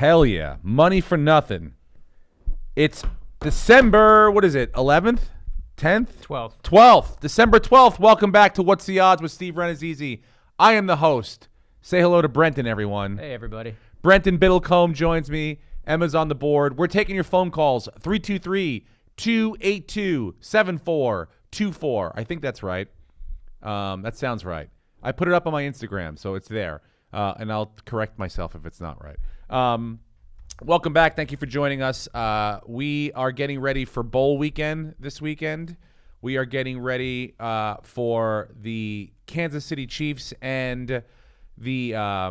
Hell yeah. Money for nothing. It's December, what is it, 11th? 10th? 12th. December 12th. Welcome back to What's the Odds with Steve Renazizi. I am the host. Say hello to Brenton, everyone. Hey, everybody. Brenton Biddlecombe joins me. Emma's on the board. We're taking your phone calls, 323-282-7424. I think that's right. That sounds right. I put it up on my Instagram, so it's there. And I'll correct myself if it's not right. Welcome back. Thank you for joining us. We are getting ready for bowl weekend this weekend. We are getting ready for the Kansas City Chiefs and the oh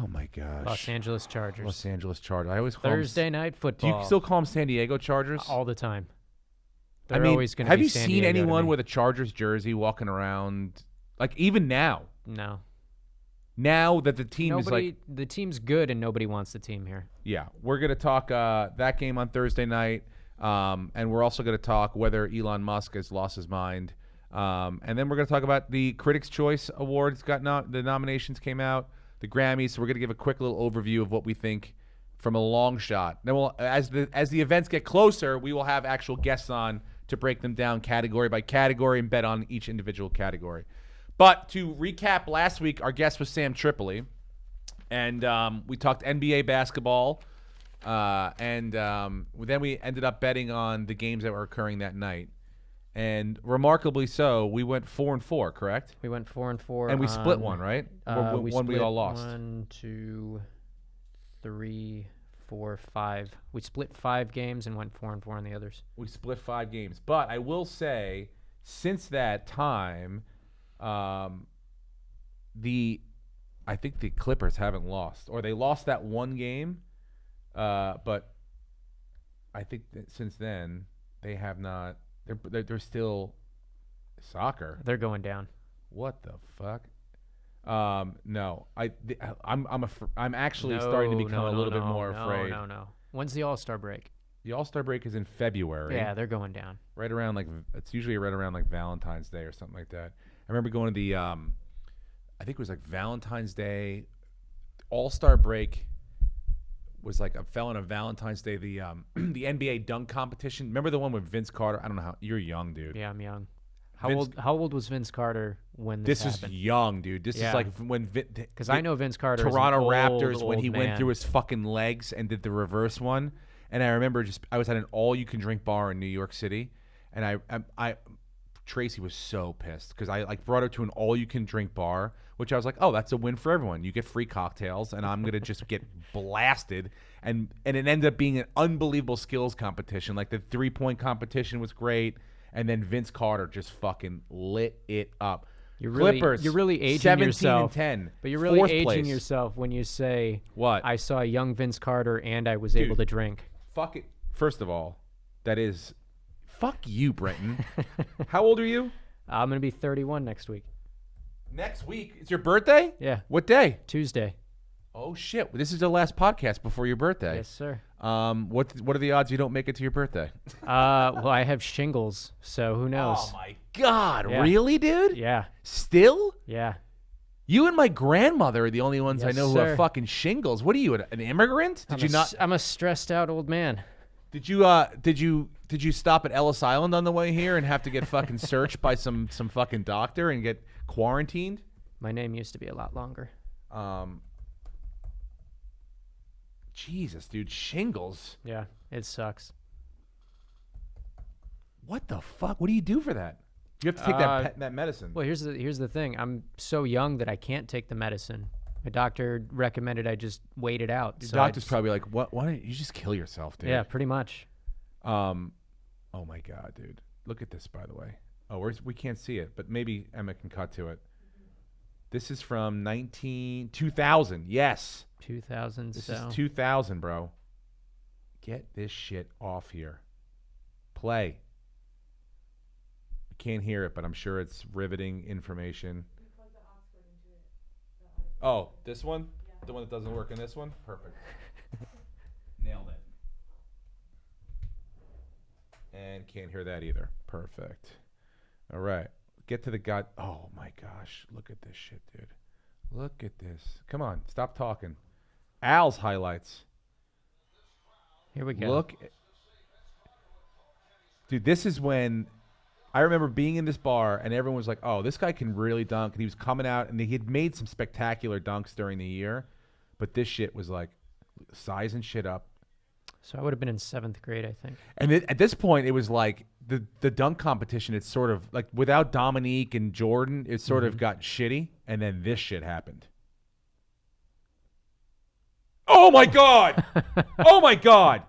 my gosh, Los Angeles Chargers. Los Angeles Chargers. I always call Thursday night football. Do you still call them San Diego Chargers? All the time. They're always going to be Have you San seen Diego anyone with a Chargers jersey walking around? Like even now? No. Now that the team is like... The team's good and nobody wants the team here. Yeah. We're going to talk that game on Thursday night. And we're also going to talk whether Elon Musk has lost his mind. And then we're going to talk about the Critics' Choice Awards. The nominations came out, the Grammys. So we're going to give a quick little overview of what we think from a long shot. Then we'll, as the events get closer, we will have actual guests on to break them down category by category and bet on each individual category. But to recap last week, our guest was Sam Tripoli, and we talked NBA basketball, and then we ended up betting on the games that were occurring that night. And remarkably so, we went 4-4, correct? We went 4-4. And we split one, right? We all lost. 1, 2, 3, 4, 5. We split 5 games and went 4-4 on the others. We split 5 games. But I will say, since that time... I think the Clippers haven't lost, or they lost that one game, but I think that since then they have not. They're still soccer. They're going down. What the fuck? No, I'm actually starting to become a little bit more afraid. No. When's the All-Star break? The All-Star break is in February. Yeah, they're going down. Right around it's usually right around Valentine's Day or something like that. I remember going to the, I think it was Valentine's Day, All-Star break was I fell on a Valentine's Day, the NBA dunk competition. Remember the one with Vince Carter? I don't know how, you're young, dude. Yeah, I'm young. How old was Vince Carter when this happened? This is young, dude. This is when because I know Vince Carter Toronto is an Raptors old when he man. went through his fucking legs and did the reverse one. And I remember I was at an all-you-can-drink bar in New York City, and Tracy was so pissed because I brought her to an all-you-can-drink bar, which I was like, oh, that's a win for everyone. You get free cocktails, and I'm gonna just get blasted. And it ended up being an unbelievable skills competition. Like the 3-point competition was great, and then Vince Carter just fucking lit it up. Clippers, you're really aging yourself. 17-10. But you're really aging place. Yourself when you say, what? I saw a young Vince Carter and I was able to drink. Fuck it. First of all, that is... Fuck you, Brenton. How old are you? I'm going to be 31 next week. Next week? It's your birthday? Yeah. What day? Tuesday. Oh, shit. This is the last podcast before your birthday. Yes, sir. What are the odds you don't make it to your birthday? Well, I have shingles, so who knows? Oh, my God. Yeah. Really, dude? Yeah. Still? Yeah. You and my grandmother are the only ones I know who sir. have fucking shingles. What are you, an immigrant? I'm a stressed out old man. Did you stop at Ellis Island on the way here and have to get fucking searched by some fucking doctor and get quarantined? My name used to be a lot longer. Jesus, dude, shingles. Yeah, it sucks. What the fuck? What do you do for that? You have to take that medicine. Well, here's the thing. I'm so young that I can't take the medicine. My doctor recommended I just wait it out. Your doctor's probably like, "What? Why don't you just kill yourself, dude?" Yeah, pretty much. Oh my God, dude! Look at this, by the way. Oh, we can't see it, but maybe Emma can cut to it. This is from 2000. Yes, 2000. This is 2000, bro. Get this shit off here. Play. I can't hear it, but I'm sure it's riveting information. Oh, this one? Yeah. The one that doesn't work in this one? Perfect. Nailed it. And can't hear that either. Perfect. All right. Get to the god. Oh, my gosh. Look at this shit, dude. Look at this. Come on. Stop talking. Al's highlights. Here we go. Look. Dude, this is when I remember being in this bar and everyone was like, oh, this guy can really dunk. And he was coming out and he had made some spectacular dunks during the year. But this shit was like sizing shit up. So I would have been in 7th grade, I think. And at this point, it was like the dunk competition. It's sort of like without Dominique and Jordan, it sort of got shitty. And then this shit happened. Oh, my God. Oh, my God.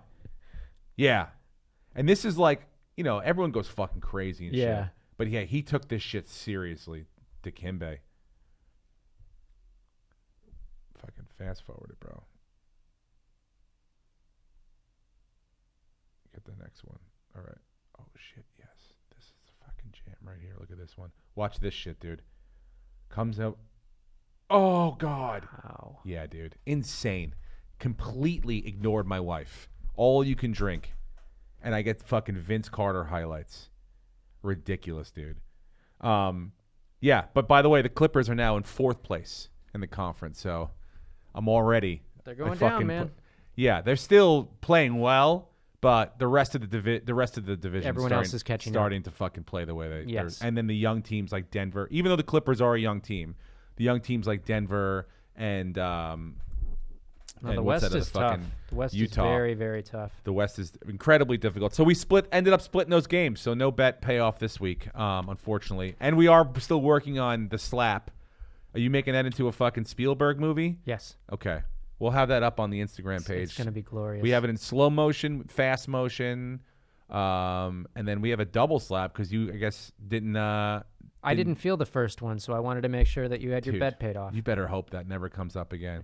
Yeah. And this is like, you know, everyone goes fucking crazy and shit. But yeah, he took this shit seriously, Dikembe. Fucking fast forward it, bro. Get the next one. All right. Oh, shit, yes. This is the fucking jam right here. Look at this one. Watch this shit, dude. Comes out. Oh, God. Wow. Yeah, dude. Insane. Completely ignored my wife. All you can drink. And I get fucking Vince Carter highlights. Ridiculous, dude. Yeah, but by the way, the Clippers are now in 4th place in the conference, so I'm already. They're going down, man. Yeah, they're still playing well, but the rest of the division, everyone else is starting to fucking play the way they. Yes. And then the young teams like Denver, even though the Clippers are a young team, the young teams like Denver and. No, the West is tough. The West Utah. is very, very tough. The West is incredibly difficult. So we ended up splitting those games. So no bet payoff this week, unfortunately. And we are still working on the slap. Are you making that into a fucking Spielberg movie? Yes. Okay. We'll have that up on the Instagram page. It's going to be glorious. We have it in slow motion, fast motion, and then we have a double slap because you, I guess, didn't. I didn't feel the first one, so I wanted to make sure that you had your bet paid off. You better hope that never comes up again.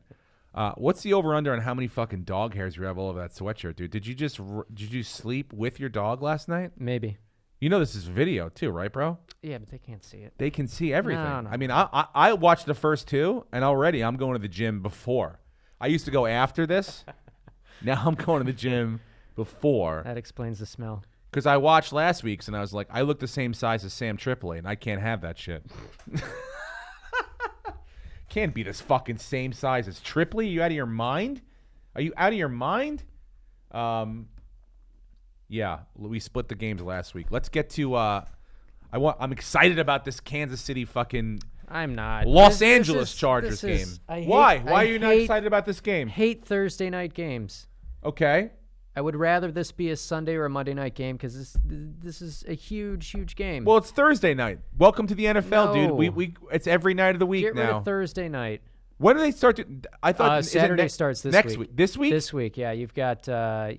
What's the over-under on how many fucking dog hairs you have all over that sweatshirt, dude? Did you sleep with your dog last night? Maybe. You know this is video too, right, bro? Yeah, but they can't see it. They can see everything. No. I mean, I watched the first 2, and already I'm going to the gym before. I used to go after this. Now I'm going to the gym before. That explains the smell. Because I watched last week's, and I was like, I look the same size as Sam Tripoli, and I can't have that shit. Can't be this fucking same size as Tripoli. Are you out of your mind? Are you out of your mind? Yeah, we split the games last week. Let's get to I'm excited about this Kansas City fucking I'm not. Los Angeles Chargers game. Why? Why are you not excited about this game? Hate Thursday night games. Okay. I would rather this be a Sunday or a Monday night game because this is a huge game. Well, it's Thursday night. Welcome to the NFL, dude. We it's every night of the week now. Get rid of Thursday night. When do they start to? I thought Saturday starts next week. This week? This week, yeah. You've got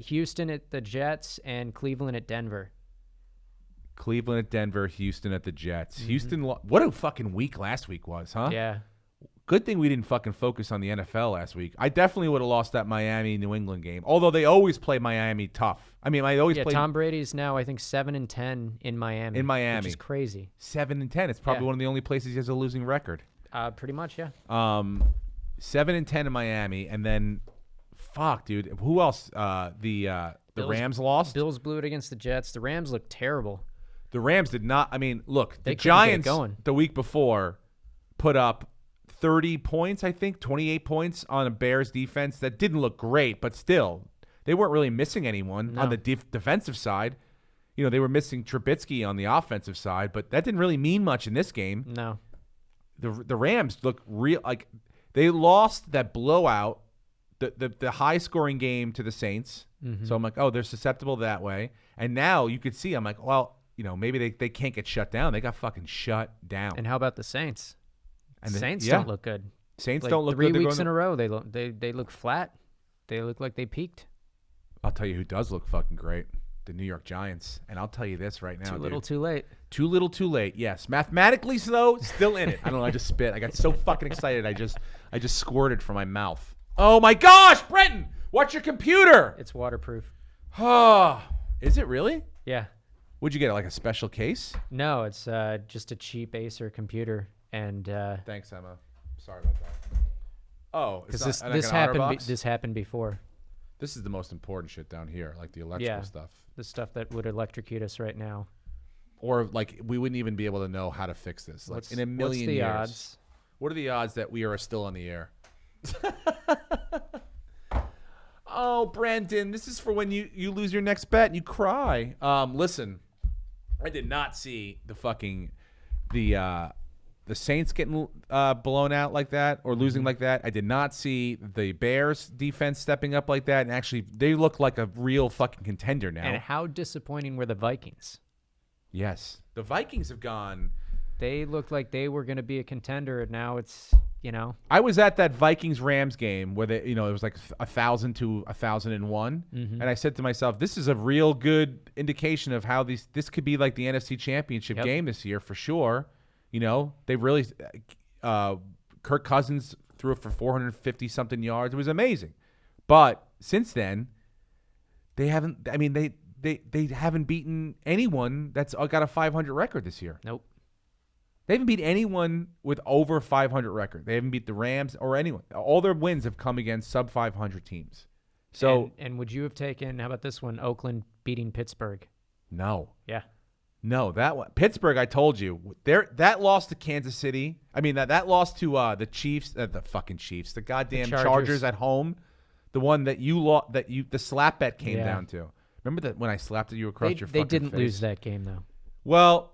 Houston at the Jets and Cleveland at Denver. Cleveland at Denver, Houston at the Jets. Mm-hmm. Houston, what a fucking week last week was, huh? Yeah. Good thing we didn't fucking focus on the NFL last week. I definitely would have lost that Miami-New England game. Although they always play Miami tough. I mean, I always play. Tom Brady's now, I think, 7-10 in Miami. Which is crazy. 7-10. It's probably one of the only places he has a losing record. Pretty much, yeah. 7-10 in Miami, and then, fuck, dude, who else? The Rams lost. Bills blew it against the Jets. The Rams looked terrible. The Rams did not. I mean, look, they the Giants the week before put up 30 points, I think, 28 points on a Bears defense that didn't look great, but still, they weren't really missing anyone on the defensive side. You know, they were missing Trubisky on the offensive side, but that didn't really mean much in this game. No. The Rams look real, like they lost that blowout, the high-scoring game to the Saints. Mm-hmm. So I'm like, oh, they're susceptible that way. And now you could see, I'm like, well, you know, maybe they can't get shut down. They got fucking shut down. And how about the Saints? And the Saints don't look good. Saints don't look 3 good. 3 weeks in a row, they look flat. They look like they peaked. I'll tell you who does look fucking great. The New York Giants. And I'll tell you this right now, Too little, too late. Too little, too late. Yes. Mathematically, though, still in it. I don't know. I just spit. I got so fucking excited. I just squirted from my mouth. Oh, my gosh, Brenton. Watch your computer. It's waterproof. Oh, is it really? Yeah. Would you get, like a special case? No, it's just a cheap Acer computer. And thanks, Emma. Sorry about that. Oh, because this happened before. This is the most important shit down here, like the electrical stuff. The stuff that would electrocute us right now. Or like we wouldn't even be able to know how to fix this. Like in a million years. What's the odds? What are the odds that we are still on the air? Oh, Brenton, this is for when you lose your next bet and you cry. Listen, I did not see the Saints getting blown out like that or losing like that. I did not see the Bears defense stepping up like that. And actually, they look like a real fucking contender now. And how disappointing were the Vikings? Yes. The Vikings have gone. They looked like they were going to be a contender, and now it's, I was at that Vikings-Rams game where it was like 1,000 to 1,001. Mm-hmm. And I said to myself, this is a real good indication of how this could be like the NFC Championship game this year for sure. They really Kirk Cousins threw it for 450-something yards. It was amazing. But since then, they haven't – I mean, they haven't beaten anyone that's got a 500 record this year. Nope. They haven't beat anyone with over 500 record. They haven't beat the Rams or anyone. All their wins have come against sub-500 teams. So and would you have taken – how about this one, Oakland beating Pittsburgh? No. Yeah. No, that one. Pittsburgh, I told you. That loss to Kansas City. I mean, that loss to the Chiefs, the fucking Chiefs, the goddamn Chargers at home, the one that you lost, the slap bet came down to. Remember that when I slapped at you across your fucking face? They didn't lose that game, though. Well,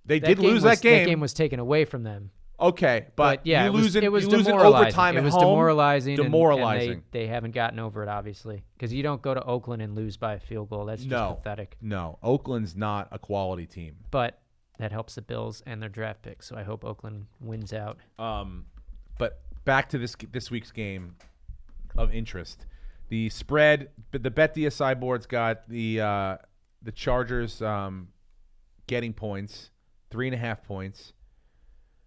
they did lose that game. That game was taken away from them. Okay, but yeah, it was demoralizing. Overtime it was at home. demoralizing. Demoralizing. And they haven't gotten over it, obviously, because you don't go to Oakland and lose by a field goal. That's just pathetic. No, Oakland's not a quality team. But that helps the Bills and their draft picks, so I hope Oakland wins out. But back to this week's game of interest. The spread, the Bet DSI board's got the Chargers getting points, 3.5 points.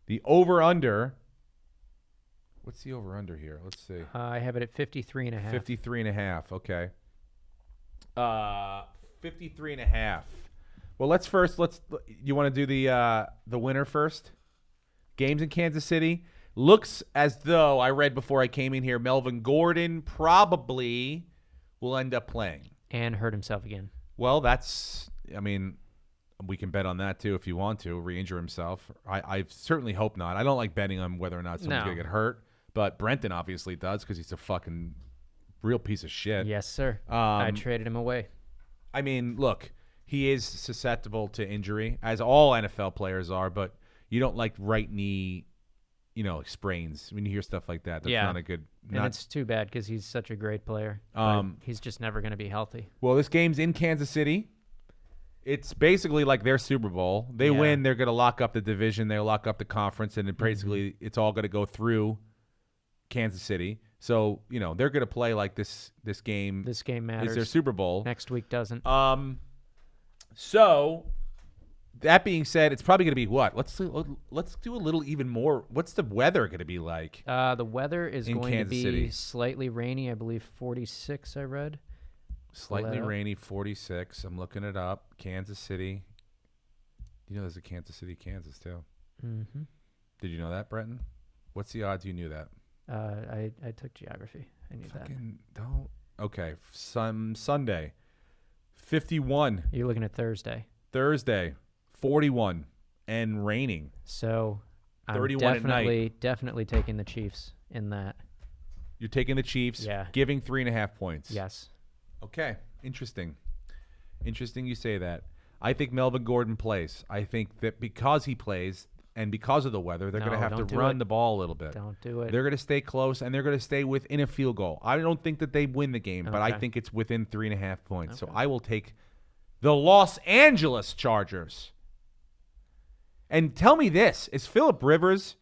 The over-under, what's the over-under here? Let's see. I have it at 53.5. 53.5, okay. 53.5. Well, you want to do the winner first? Games in Kansas City. Looks as though, I read before I came in here, Melvin Gordon probably will end up playing. And hurt himself again. Well, we can bet on that, too, if you want to, re-injure himself. I certainly hope not. I don't like betting on whether or not someone's going to get hurt. But Brenton obviously does because he's a fucking real piece of shit. Yes, sir. I traded him away. I mean, look, he is susceptible to injury, as all NFL players are, but you don't like right knee, sprains. When you hear stuff like that, that's not a good... And it's too bad because he's such a great player. He's just never going to be healthy. Well, this game's in Kansas City. It's basically like their Super Bowl. They win, they're going to lock up the division, they'll lock up the conference, and then basically it's all going to go through Kansas City. So, they're going to play like this game. This game matters. Is their Super Bowl. Next week doesn't. So, that being said, it's probably going to be what? Let's do a little even more. What's the weather going to be like? The weather is going Kansas to be City? Slightly rainy, I believe 46 I read. Slightly rainy, 46. I'm looking it up. Kansas City. There's a Kansas City, Kansas, too. Mm-hmm. Did you know that, Brenton? What's the odds you knew that? I took geography. I knew Don't. Okay. Sunday, 51. You're looking at Thursday. Thursday, 41 and raining. So I'm 31 at night. definitely taking the Chiefs in that. You're taking the Chiefs, giving 3.5 points. Yes. Okay. Interesting you say that. I think Melvin Gordon plays. I think that because he plays and because of the weather, they're going to have to run the ball a little bit. Don't do it. They're going to stay close, and they're going to stay within a field goal. I don't think that they win the game, but I think it's within 3.5 points. Okay. So I will take the Los Angeles Chargers. And tell me this, is Phillip Rivers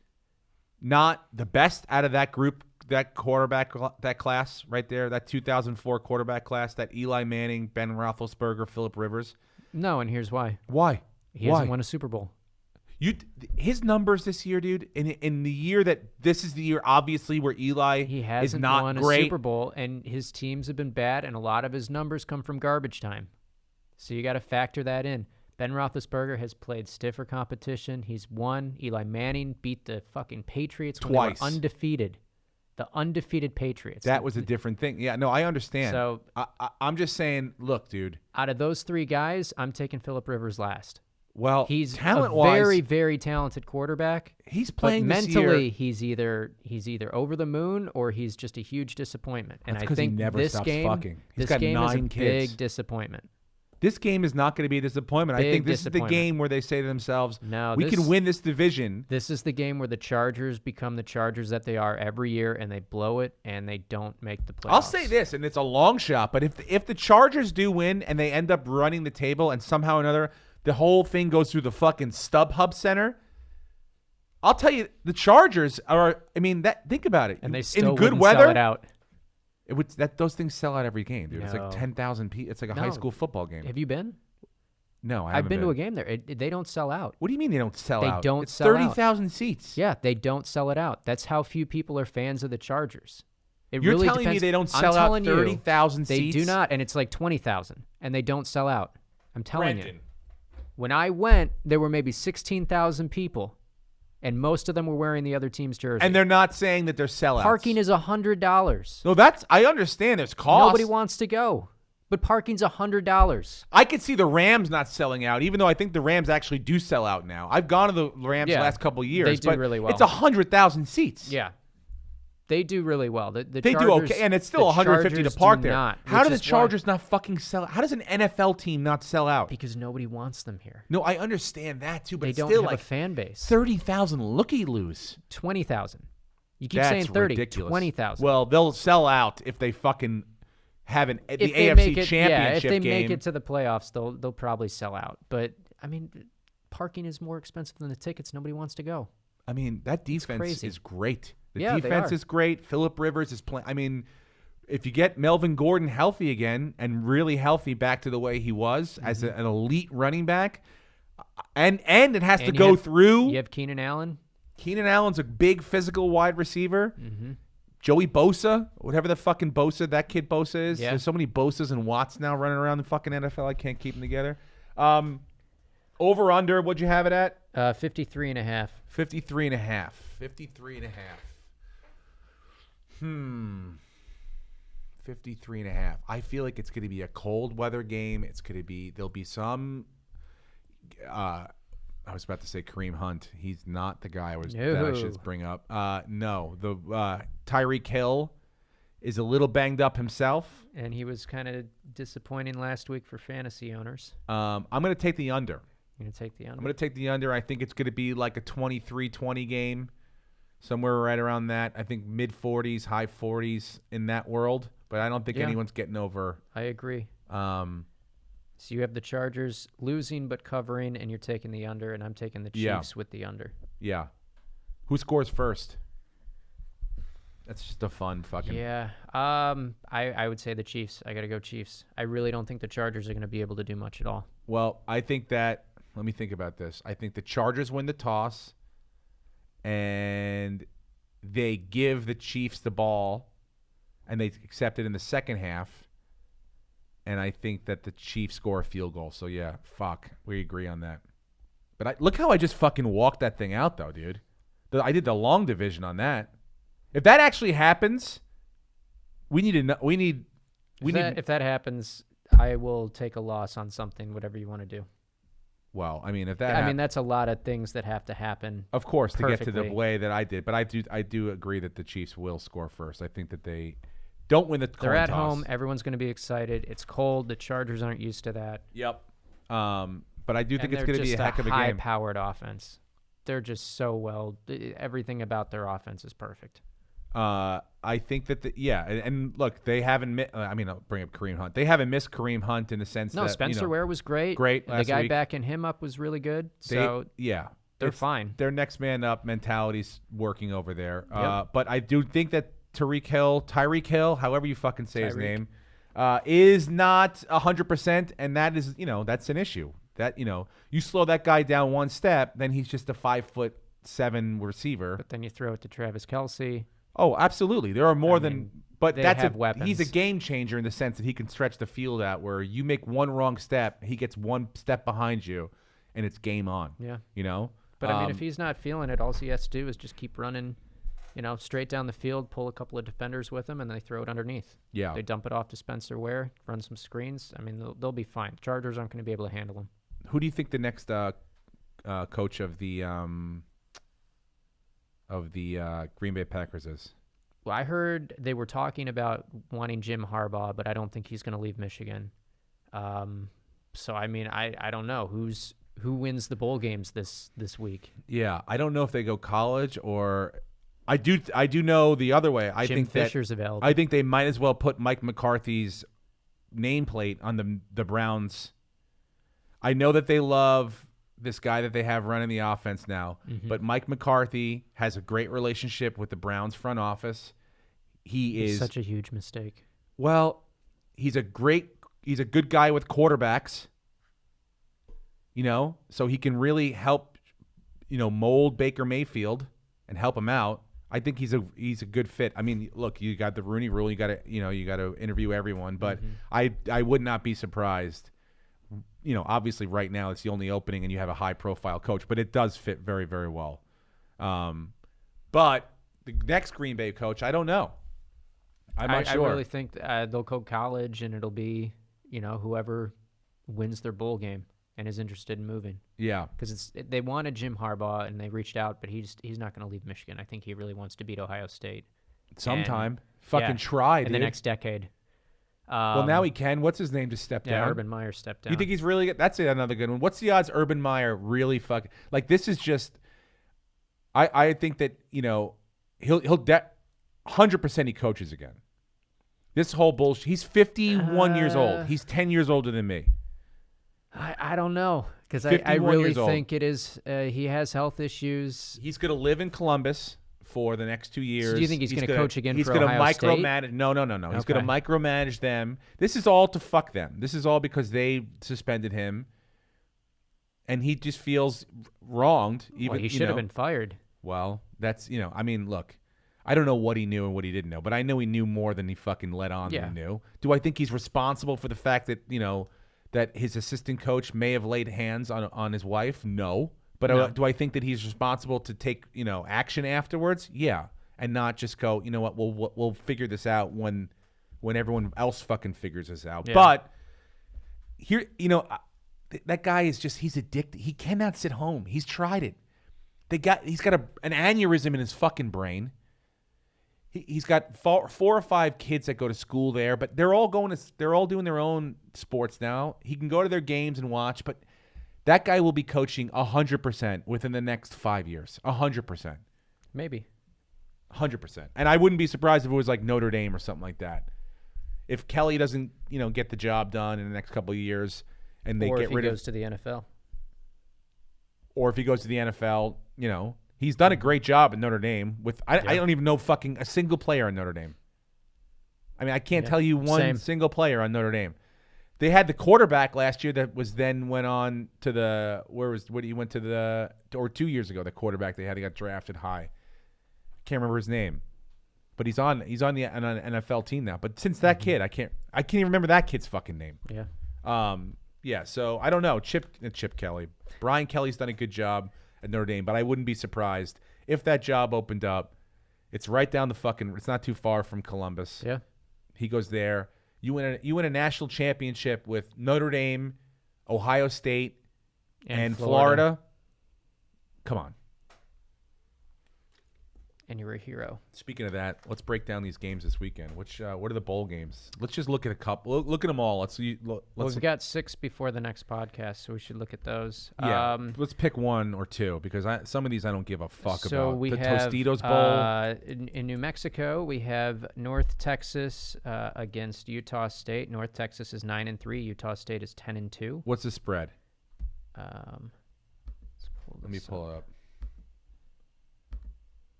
not the best out of that group, that quarterback, that class right there, that 2004 quarterback class, that Eli Manning, Ben Roethlisberger, Phillip Rivers? No, and here's why. Why? He hasn't won a Super Bowl. His numbers this year, dude, in the year that this is the year, obviously, where Eli is not won great. A Super Bowl, and his teams have been bad, and a lot of his numbers come from garbage time. So you got to factor that in. Ben Roethlisberger has played stiffer competition. He's won. Eli Manning beat the fucking Patriots when twice. They were undefeated. The undefeated Patriots. That was a different thing. Yeah, no, I understand. So I'm just saying, look, dude. Out of those three guys, I'm taking Phillip Rivers last. Well, He's a talent-wise, very, very talented quarterback. he's But playing this mentally, year. he's either over the moon or he's just a huge disappointment. And That's I 'cause he think never this stops game, fucking. He's this got game is a 9 kids. big disappointment. This game is not going to be a disappointment. I Big think this is the disappointment. game where they say to themselves, No, we can win this division. This is the game where the Chargers become the Chargers that they are every year, and they blow it, and they don't make the playoffs. I'll say this, and it's a long shot, but if the Chargers do win and they end up running the table and somehow or another the whole thing goes through the fucking StubHub Center, I'll tell you, the Chargers are. I mean, think about it. And they still in good wouldn't weather, sell it out. it would. Those things sell out every game, dude. It's like No. 10,000 people. It's like a high No. school football game. Have you been? No, I I've haven't been to a game there. They don't sell out. What do you mean they don't sell They out? don't it's sell out. 30,000 seats. Yeah, they don't sell it out. That's how few people are fans of the Chargers. It You're really telling me depends. they don't sell I'm out telling you, 30,000 They seats? do not, and it's like 20,000, and they don't sell out. I'm telling you. Brenton. When I went, there were maybe 16,000 people, and most of them were wearing the other team's jersey. And they're not saying that they're sellouts. Parking is $100. No, I understand there's cost. Nobody wants to go, but parking's $100. I could see the Rams not selling out, even though I think the Rams actually do sell out now. I've gone to the Rams the Yeah, last couple of years. they do but really well. It's 100,000 seats. Yeah. They do really well. The They Chargers, do okay, and it's still the 150 to Chargers park do there. not, How which do the is why- Chargers not fucking sell out? How does an NFL team not sell out? Because nobody wants them here. No, I understand that too, but They it's don't still have like a fan base. 30,000 looky-loos. 20,000. You keep That's saying 30. ridiculous. 20,000. Well, they'll sell out if they fucking have the if they AFC make it, Championship yeah, if they game. make it to the playoffs, they'll probably sell out. But I mean, parking is more expensive than the tickets. Nobody wants to go. I mean, that defense crazy. is great. The Yeah, they defense are. is great. Phillip Rivers is playing. I mean, if you get Melvin Gordon healthy again and really healthy back to the way he was as an elite running back, and it has to And you go have- through. You have Keenan Allen. Keenan Allen's a big physical wide receiver. Mm-hmm. Joey Bosa, whatever the fucking Bosa, that kid Bosa is. Yeah. There's so many Bosas and Watts now running around the fucking NFL. I can't keep them together. Over under, what'd you have it at? 53.5. 53.5. 53.5. 53.5. I feel like it's going to be a cold weather game. There'll be some, I was about to say Kareem Hunt. He's not the guy that I No. should bring up. No, the Tyreek Hill is a little banged up himself. And he was kind of disappointing last week for fantasy owners. I'm going to take the under. You're going to take the under? I'm going to take the under. I think it's going to be like a 23-20 game, somewhere right around that. I think mid-40s, high 40s in that world. But I don't think Yeah. anyone's getting over. I agree. Um, So you have the Chargers losing but covering, and you're taking the under, and I'm taking the Yeah. Chiefs with the under. yeah. Who scores first? That's just a fun fucking. Yeah. I would say the Chiefs. I got to go Chiefs. I really don't think the Chargers are going to be able to do much at all. Well, I think that. Let me think about this. I think the Chargers win the toss, and they give the Chiefs the ball, and they accept it in the second half. And I think that the Chiefs score a field goal. So yeah, we agree on that. But look how I just fucking walked that thing out, though, dude. I did the long division on that. If that actually happens, we need to know. If that happens, I will take a loss on something, whatever you want to do. Well, I mean, if that. I mean, that's a lot of things that have to happen. Of course, to get to the perfectly. way that I did, but I do agree that the Chiefs will score first. I think that they don't win the coin They're at toss. home. Everyone's going to be excited. It's cold. The Chargers aren't used to that. Yep. But I do think And it's going to be a heck of a game. high-powered offense. They're just so well. Everything about their offense is perfect. I think that and look, they haven't. I'll bring up Kareem Hunt. They haven't missed Kareem Hunt in the sense No, that Spencer Ware was great. great The last guy week. backing him up was really good. So they're they're fine. Their next man up mentality's working over there. Yep. But I do think that Tyreek Hill, however you fucking say his Tyreek. name, is not 100%, and that is, that's an issue. That, you slow that guy down one step, then he's just a 5'7" receiver. But then you throw it to Travis Kelce. Oh, absolutely. There are more than, but they that's have weapons. he's a game changer in the sense that he can stretch the field out where you make one wrong step, he gets one step behind you, and it's game on. Yeah. But But I mean, if he's not feeling it, all he has to do is just keep running, straight down the field, pull a couple of defenders with him, and they throw it underneath. Yeah. They dump it off to Spencer Ware, run some screens. I mean, they'll be fine. Chargers aren't going to be able to handle him. Who do you think the next coach of the Green Bay Packers is? Well, I heard they were talking about wanting Jim Harbaugh, but I don't think he's going to leave Michigan. So I mean, I don't know who wins the bowl games this week. Yeah, I don't know if they go college or I do know the other way. I Jim think Fisher's that available. I think they might as well put Mike McCarthy's nameplate on the Browns. I know that they love this guy that they have running the offense now, but Mike McCarthy has a great relationship with the Browns front office. He is such a huge mistake. Well, he's a good guy with quarterbacks. So he can really help, mold Baker Mayfield and help him out. I think he's a good fit. I mean, look, you got the Rooney Rule. You got to interview everyone, but I would not be surprised. Obviously right now it's the only opening and you have a high profile coach, but it does fit very, very well. But the next Green Bay coach, I don't know. I'm not sure. I really think they'll go college and it'll be, whoever wins their bowl game and is interested in moving. Yeah. Because they wanted Jim Harbaugh and they reached out, but he's not going to leave Michigan. I think he really wants to beat Ohio State. Sometime. And, Try, in dude. the next decade. Well, now he can. What's his name just stepped down? Urban Meyer stepped down. You think he's really good? That's another good one. What's the odds Urban Meyer really this is just I think that, he'll 100% he coaches again. This whole bullshit. He's 51 years old. He's 10 years older than me. I don't know, because I really think it is he has health issues. He's going to live in Columbus for the next 2 years. So do you think he's going to coach again he's for gonna Ohio State? micromanage. No. Okay. He's going to micromanage them. This is all to fuck them. This is all because they suspended him, and he just feels wronged. Even he should have been fired. Well, that's I mean, look, I don't know what he knew and what he didn't know, but I know he knew more than he fucking let on that he knew. Do I think he's responsible for the fact that that his assistant coach may have laid hands on his wife? No. But No. Do I think that he's responsible to take, action afterwards? Yeah. And not just go, you know what, we'll figure this out when everyone else fucking figures this out. Yeah. But here, that guy is he's addicted. He cannot sit home. He's tried it. He's got an aneurysm in his fucking brain. He's got four or five kids that go to school there, but they're all doing their own sports now. He can go to their games and watch, but that guy will be coaching 100% within the next 5 years. 100%. Maybe. 100%. And I wouldn't be surprised if it was like Notre Dame or something like that. If Kelly doesn't, get the job done in the next couple of years and they get rid of... Or if he goes to the NFL. Or if he goes to the NFL, he's done a great job at Notre Dame with... I don't even know fucking a single player on Notre Dame. I mean, I can't tell you one single player on Notre Dame. They had the quarterback last year that was then went on to he went to or 2 years ago, the quarterback they had, he got drafted high. Can't remember his name. But he's on the NFL team now. But since that kid, I can't even remember that kid's fucking name. Yeah. Yeah, so I don't know. Chip Kelly. Brian Kelly's done a good job at Notre Dame, but I wouldn't be surprised if that job opened up. It's right down it's not too far from Columbus. Yeah. He goes there. You win a national championship with Notre Dame, Ohio State, and Florida. Come on. And you're a hero. Speaking of that, let's break down these games this weekend. What are the bowl games? Let's just look at a couple. Look at them all. Well, we've got 6 before the next podcast, so we should look at those. Yeah, let's pick 1 or 2 because some of these I don't give a fuck so about. We the have, Tostitos Bowl. In New Mexico, we have North Texas against Utah State. North Texas is 9-3. Utah State is 10-2. What's the spread? Let me pull it up.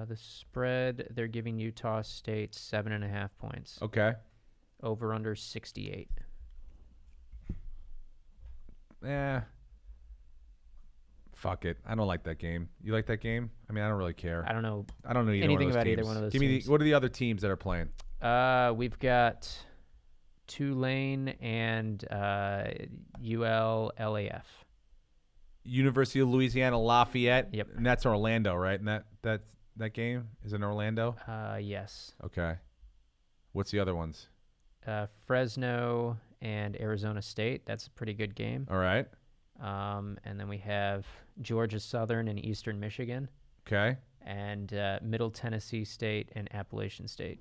The spread, they're giving Utah State 7.5 points. Okay. Over under 68. Fuck it. I don't like that game. You like that game? I mean, I don't really care. I don't know anything about teams. either one of those Give me teams. what are the other teams that are playing? We've got Tulane and ULLAF. University of Louisiana Lafayette. Yep. And that's Orlando, right? And that game is in Orlando? Yes. Okay. What's the other ones? Fresno and Arizona State. That's a pretty good game. All right. And then we have Georgia Southern and Eastern Michigan, Okay. and Middle Tennessee State and Appalachian State.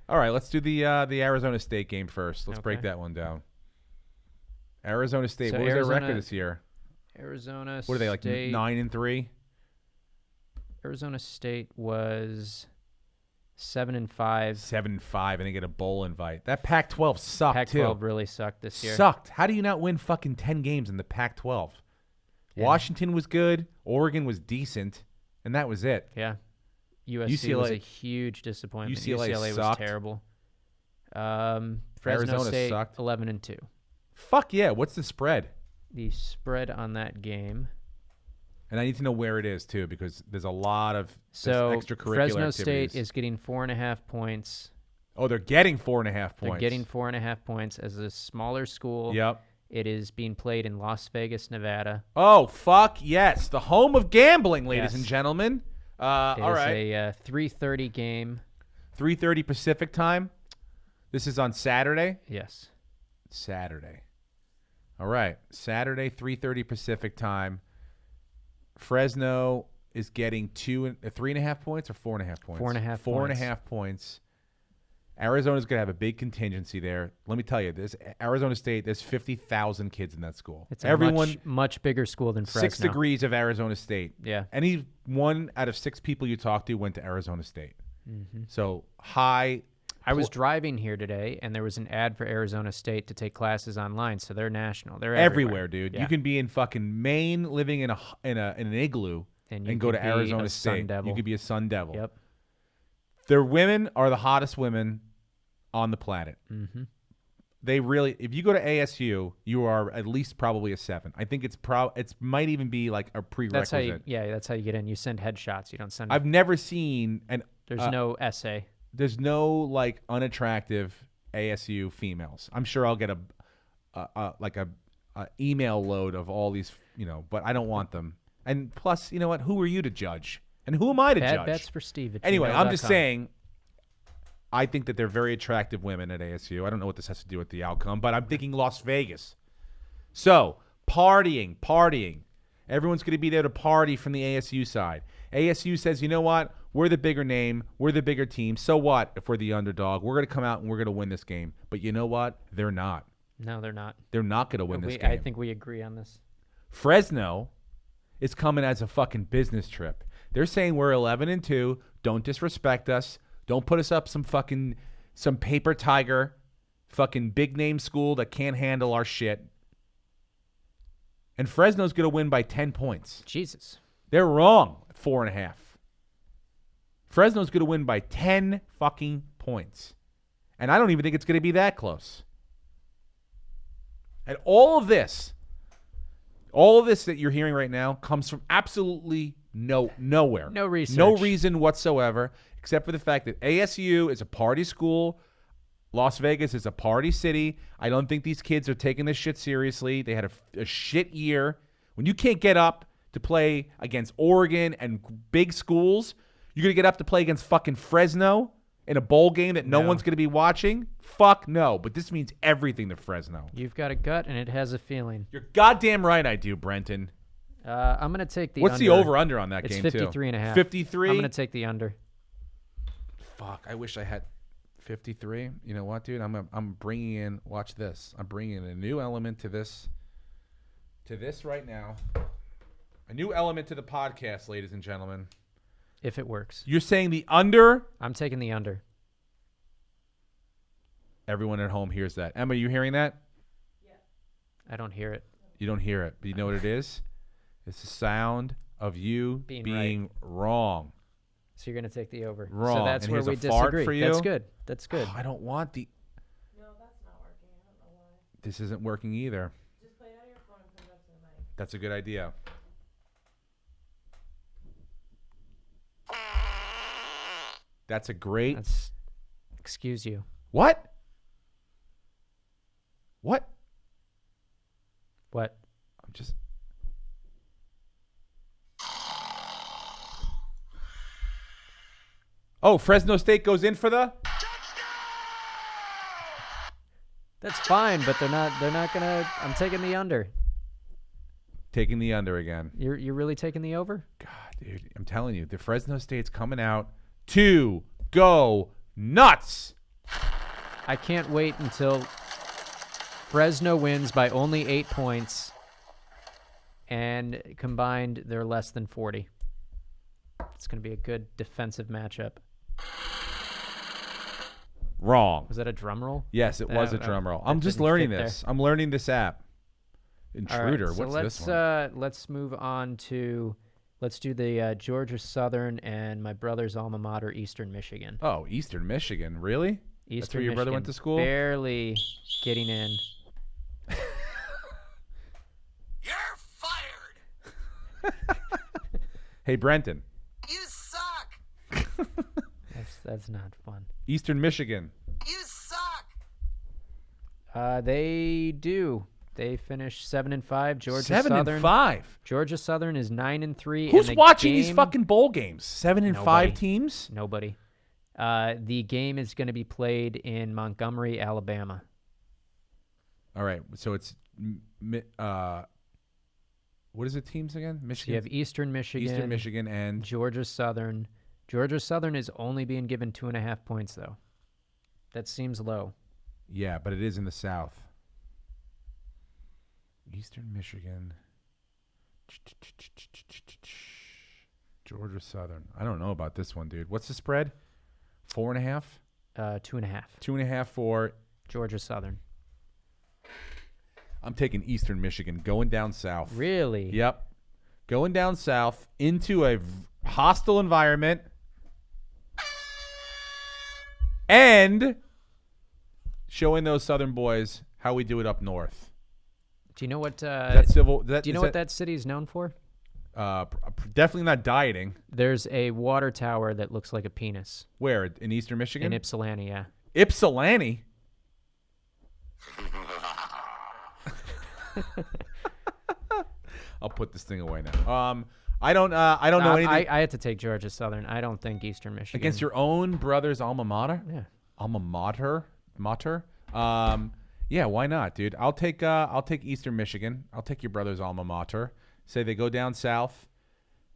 All right. Let's do the Arizona State game first. Let's break Okay. that one down. Arizona State. So What was their Arizona- record this year? Arizona What are they, like State, 9-3? Arizona State was 7-5. 7-5, and they get a bowl invite. That Pac-12 sucked Pac-12 too. really sucked this year. Sucked. How do you not win fucking 10 games in the Pac-12? Yeah. Washington was good. Oregon was decent, and that was it. Yeah. USC was a UCLA huge disappointment. UCLA UCLA was sucked. terrible. Fresno Arizona State sucked. 11-2. Fuck yeah. What's the spread? The spread on that game. And I need to know where it is too, because there's a lot of So extracurricular Fresno activities. State is getting 4.5 points. Oh, they're getting 4.5 points. They're getting 4.5 points as a smaller school. Yep. It is being played in Las Vegas, Nevada. Oh, fuck yes. The home of gambling, ladies Yes. and gentlemen. It All is right. a 3:30 game. 3:30 Pacific time. This is on Saturday. Yes. Saturday. All right. Saturday, 3:30 Pacific time. Fresno is getting 3.5 points or 4.5 points? 4.5 4.5 points. Arizona's going to have a big contingency there. Let me tell you, this Arizona State, there's 50,000 kids in that school. It's a Everyone, much bigger school than Fresno. 6 degrees of Arizona State. Yeah. Any 1 out of 6 people you talk to went to Arizona State. Mm-hmm. So high. I was driving here today, and there was an ad for Arizona State to take classes online, so they're national. They're everywhere, dude. Yeah. You can be in fucking Maine, living in an igloo, And you go could to be Arizona a Sun State. Devil. You could be a Sun Devil. Yep. Their women are the hottest women on the planet. Mm-hmm. They really, if you go to ASU, you are at least probably a 7. I think it's might even be like a prerequisite. That's how you get in. You send headshots. You don't send. I've never seen There's no essay. there's no like unattractive ASU females. I'm sure I'll get a email load of all these, but I don't want them. And plus, you know what? Who are you to judge? And who am I to Bad judge? bets for Steve. at Anyway, I'm just gmail.com. saying, I think that they're very attractive women at ASU. I don't know what this has to do with the outcome, but I'm thinking Las Vegas. So, partying. Everyone's going to be there to party from the ASU side. ASU says, you know what? We're the bigger name. We're the bigger team. So what if we're the underdog? We're going to come out and we're going to win this game. But you know what? They're not. No, they're not. They're not going to win this game. I think we agree on this. Fresno is coming as a fucking business trip. They're saying we're 11-2. Don't disrespect us. Don't put us up some paper tiger, fucking big name school that can't handle our shit. And Fresno's going to win by 10 points. Jesus. They're wrong. 4.5. Fresno's going to win by 10 fucking points. And I don't even think it's going to be that close. And all of this that you're hearing right now comes from absolutely nowhere. No research. No reason whatsoever, except for the fact that ASU is a party school. Las Vegas is a party city. I don't think these kids are taking this shit seriously. They had a shit year. When you can't get up to play against Oregon and big schools, you're going to get up to play against fucking Fresno in a bowl game that no one's going to be watching? Fuck no. But this means everything to Fresno. You've got a gut, and it has a feeling. You're goddamn right I do, Brenton. I'm going to take the What's under. the over-under on that It's game, 53.5. 53? I'm going to take the under. Fuck, I wish I had 53. You know what, dude? I'm bringing in, watch this. I'm bringing in a new element to this right now. A new element to the podcast, ladies and gentlemen. If it works. You're saying the under? I'm taking the under. Everyone at home hears that. Emma, you hearing that? I don't hear it. You don't hear it, but you know what it is? It's the sound of you being wrong. So you're going to take the over. Wrong. So that's And where here's we a fart disagree. for you? That's good. That's good. Oh, I don't want the... No, that's not working. I don't know why. This isn't working either. Just play it out of your phone and put it up to the mic. That's a good idea. That's a great... That's. Excuse you. What? What? What? I'm just... Oh, Fresno State goes in for the... That's fine, but they're not gonna. I'm taking the under. Taking the under again. You're really taking the over? God, dude, I'm telling you, the Fresno State's coming out to go nuts. I can't wait until Fresno wins by only 8 points, and combined they're less than 40. It's going to be a good defensive matchup. Wrong. Was that a drum roll? Yes, it was a drum roll. I'm just didn't learning fit there. this. I'm learning this app. Intruder. All right, so What's this one? let's move on to let's do the Georgia Southern and my brother's alma mater, Eastern Michigan. Oh, Eastern Michigan. Really? Eastern That's where your brother went to school? Barely getting in. You're fired. Hey, Brenton. You suck. That's not fun. Eastern Michigan. You suck. They do. They finished 7-5. Georgia 7 Southern. and 5. Georgia Southern is 9-3. Who's and the watching these game- fucking bowl games? 7 and 5 Nobody. teams? Nobody. The game is going to be played in Montgomery, Alabama. All right. So it's what is it teams again? So Michigan. you have Eastern Michigan, Eastern Michigan and Georgia Southern. Georgia Southern is only being given 2.5 points, though. That seems low. yeah, but it is in the South. Eastern Michigan. Georgia Southern. I don't know about this one, dude. What's the spread? 4.5? 2.5. 2.5 for. Georgia Southern. I'm taking Eastern Michigan, going down south. Really? Yep. Going down south into a hostile environment and showing those Southern boys how we do it up north. Do you know what? That civil. That, do you know what that city is known for? Definitely not dieting. There's a water tower that looks like a penis Where in Eastern Michigan? in Ypsilanti. Yeah. Ypsilanti. I'll put this thing away now. I don't know anything I had to take Georgia Southern. I don't think Eastern Michigan. against your own brother's alma mater. Yeah. Alma mater. Yeah, why not, dude? I'll take Eastern Michigan. I'll take your brother's alma mater. Say they go down south.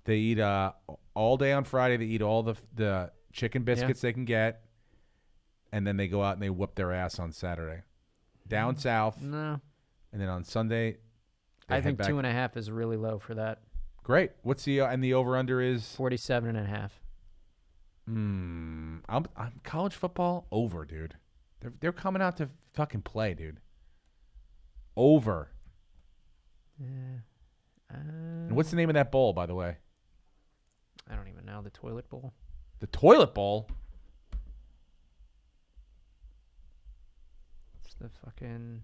They eat all day on Friday. They eat all the chicken biscuits they can get, and then they go out and they whoop their ass on Saturday. Down south, No. and then on Sunday. they I head think back. 2.5 is really low for that. Great. What's the and the over under is? 47.5. I'm college football over, dude. They're coming out to fucking play, dude. Over. And what's the name of that bowl, by the way? I don't even know. The toilet bowl. The toilet bowl. It's the fucking.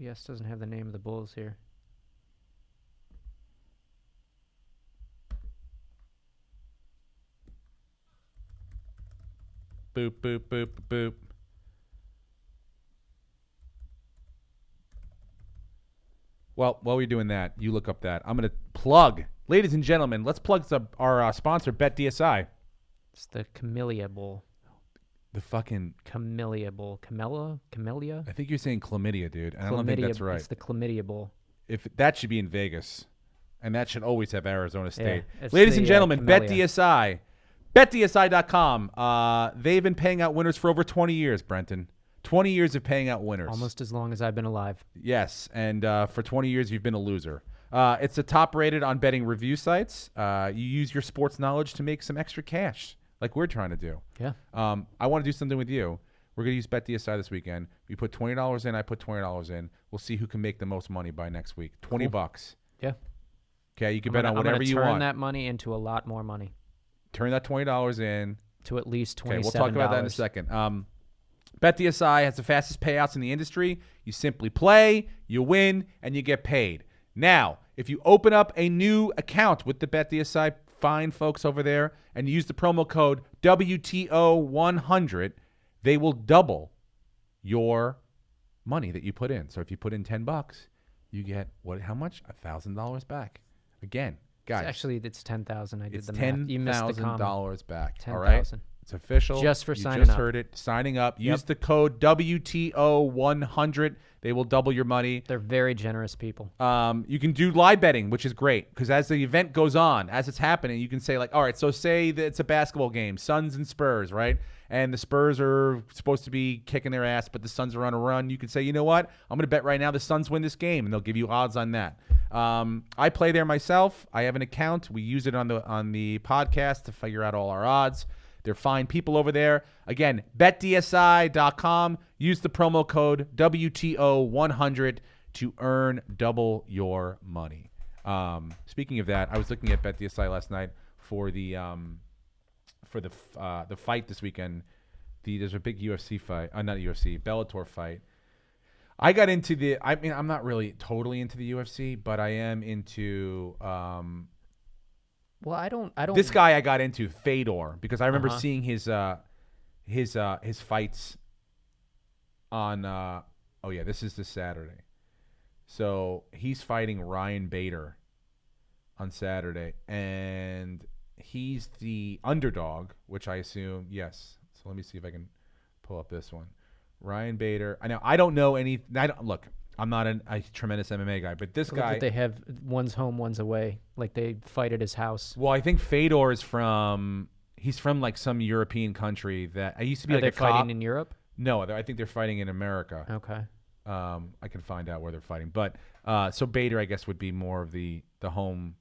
CBS doesn't have the name of the bowls here. Boop boop boop boop. Well, while we're doing that, you look up that. I'm going to plug, ladies and gentlemen, let's plug our sponsor, BetDSI. It's the Camellia Bowl. The fucking, Camellia Bowl. Camellia? I think you're saying chlamydia, dude. And I don't think that's right. It's the Chlamydia Bowl. If that should be in Vegas, and that should always have Arizona State. it's Ladies the, and gentlemen, Camellia. BetDSI. BetDSI.com. They've been paying out winners for over 20 years, Brenton. 20 years of paying out winners. Almost as long as I've been alive. Yes, and for 20 years you've been a loser. It's the top rated on betting review sites. You use your sports knowledge to make some extra cash, like we're trying to do. Yeah. I want to do something with you. We're going to use BetDSI this weekend. We put $20 in. I put $20 in. We'll see who can make the most money by next week. $20. Yeah. Okay, you can bet on whatever you turn want. that money into a lot more money. Turn that $20 in. To at least $27. Okay, we'll talk about that in a second. BetDSI has the fastest payouts in the industry. You simply play, you win, and you get paid. Now, if you open up a new account with the BetDSI fine folks over there and use the promo code WTO100, they will double your money that you put in. So if you put in $10, you get how much? $1,000 back. Again, guys. It's 10,000. I did It's the math. You missed the comma. $10,000 back. 10,000. All right. It's official. Just for you signing just up. heard it. Signing up. Yep. Use the code WTO100. They will double your money. They're very generous people. You can do live betting, which is great because as the event goes on, as it's happening, you can say like, all right, so say that it's a basketball game, Suns and Spurs, right? And the Spurs are supposed to be kicking their ass, but the Suns are on a run. You can say, you know what? I'm going to bet right now the Suns win this game, and they'll give you odds on that. I play there myself. I have an account. We use it on the podcast to figure out all our odds. They're fine people over there. Again, betdsi.com. Use the promo code WTO100 to earn double your money. Speaking of that, I was looking at BetDSI last night for the fight this weekend. There's a big UFC fight. Not UFC, Bellator fight. I got into I'm not really totally into the UFC, but I am into Well, I don't. this guy I got into, Fedor, because I remember seeing his fights on this is this Saturday. So he's fighting Ryan Bader on Saturday, and he's the underdog, which I assume, yes. So let me see if I can pull up this one. Ryan Bader. I don't know any. Look, I'm not a tremendous MMA guy, but this guy. They have one's home, one's away. Like they fight at his house. Well, I think Fedor is from. He's from like some European country that I used to be Are like they a cop. fighting in Europe? No, I think they're fighting in America. Okay. I can find out where they're fighting, but so Bader, I guess, would be more of the home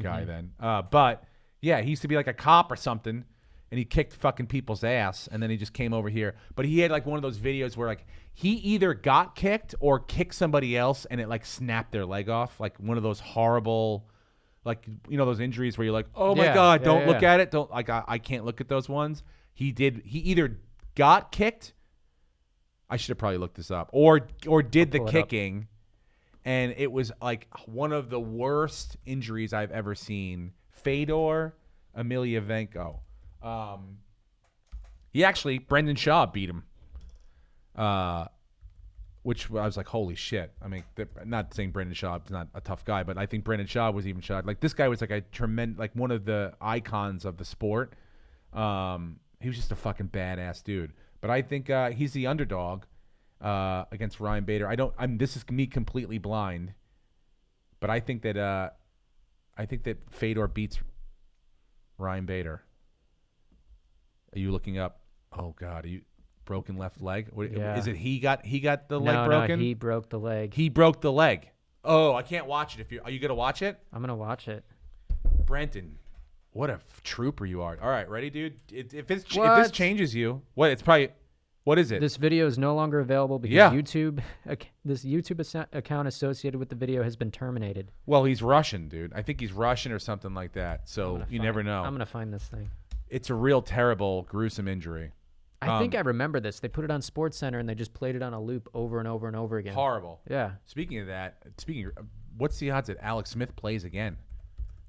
guy then. But yeah, he used to be like a cop or something, and he kicked fucking people's ass, and then he just came over here. But he had like one of those videos where like he either got kicked or kicked somebody else, and it like snapped their leg off, like one of those horrible, like those injuries where you're like, oh my god, don't look at it, don't like I can't look at those ones. He either got kicked. I should have probably looked this up, or did the kicking, and it was like one of the worst injuries I've ever seen. Fedor Emelianenko. Brendan Shaw beat him, which I was like, holy shit. I mean, not saying Brendan Shaw is not a tough guy, but I think Brendan Shaw was even shot. Like this guy was like a tremendous, like one of the icons of the sport. He was just a fucking badass dude. But I think he's the underdog against Ryan Bader. This is me completely blind, but I think that Fedor beats Ryan Bader. Are you looking up? Oh God, are you broken left leg? Is it he got the leg broken? No, he broke the leg. He broke the leg. Oh, I can't watch it. Are you gonna watch it? I'm gonna watch it. Brenton, what a trooper you are. All right, ready, dude? If this changes you, what is it? This video is no longer available because this YouTube account associated with the video has been terminated. Well, he's Russian, dude. I think he's Russian or something like that. So you never know. I'm gonna find this thing. It's a real terrible, gruesome injury. I think I remember this. They put it on SportsCenter and they just played it on a loop over and over and over again. Horrible. Yeah. Speaking of that, what's the odds that Alex Smith plays again?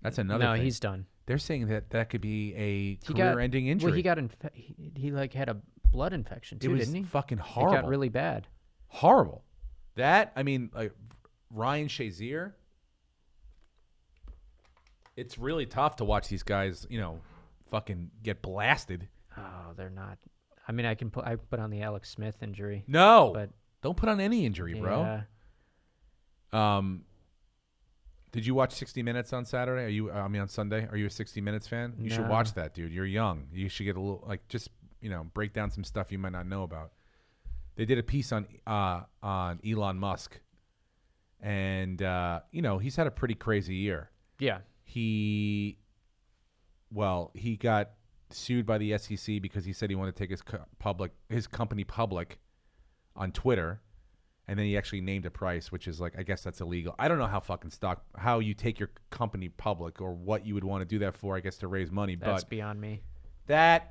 That's another thing. No, he's done. They're saying that could be a career-ending injury. Well, he got he like had a blood infection too, didn't he? Fucking horrible. It got really bad. Horrible. That, I mean, like Ryan Shazier. It's really tough to watch these guys, fucking get blasted. Oh, they're not. I mean, I put on the Alex Smith injury. No, but don't put on any injury, bro. Did you watch 60 Minutes on Saturday? On Sunday? Are you a 60 Minutes fan? You should watch that, dude. You're young. You should get a little, break down some stuff you might not know about. They did a piece on Elon Musk, and he's had a pretty crazy year. Yeah. He got sued by the SEC because he said he wanted to take his company public on Twitter. And then he actually named a price, which is I guess that's illegal. I don't know how you take your company public or what you would want to do that for, I guess, to raise money. That's beyond me. Then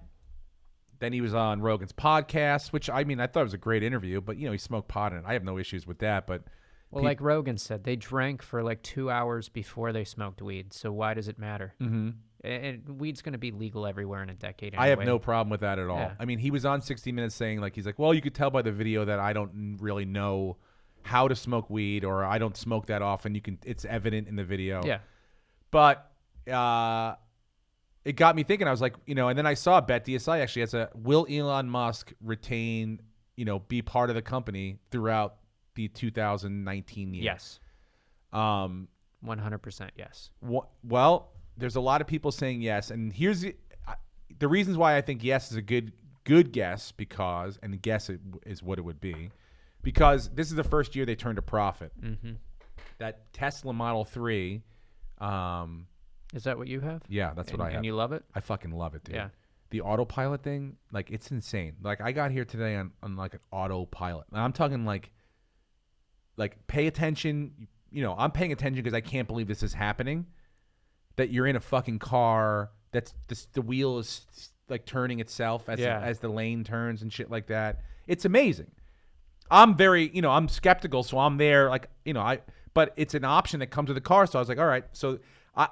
he was on Rogan's podcast, which, I thought it was a great interview, but, he smoked pot in it. I have no issues with that, but. Well, like Rogan said, they drank for 2 hours before they smoked weed. So why does it matter? Mm-hmm. And weed's going to be legal everywhere in a decade anyway. I have no problem with that at all. Yeah. He was on 60 Minutes saying, well, you could tell by the video that I don't really know how to smoke weed, or I don't smoke that often. It's evident in the video. Yeah. But it got me thinking. I was like, and then I saw BetDSI actually has will Elon Musk retain, be part of the company throughout the 2019 year? Yes. 100% yes. Well, there's a lot of people saying yes, and here's the reasons why I think yes is a good guess, because, and guess it is what it would be, because this is the first year they turned a profit. Mm-hmm. That Tesla Model 3. Is that what you have? Yeah, that's what I have. And you love it? I fucking love it, dude. Yeah. The autopilot thing, like, it's insane. Like, I got here today on like an autopilot. And I'm talking like pay attention. I'm paying attention because I can't believe this is happening. That you're in a fucking car. That's the wheel is like turning itself as the lane turns and shit like that. It's amazing. I'm very, I'm skeptical, so I'm there. Like, but it's an option that comes with the car. So I was like, all right. So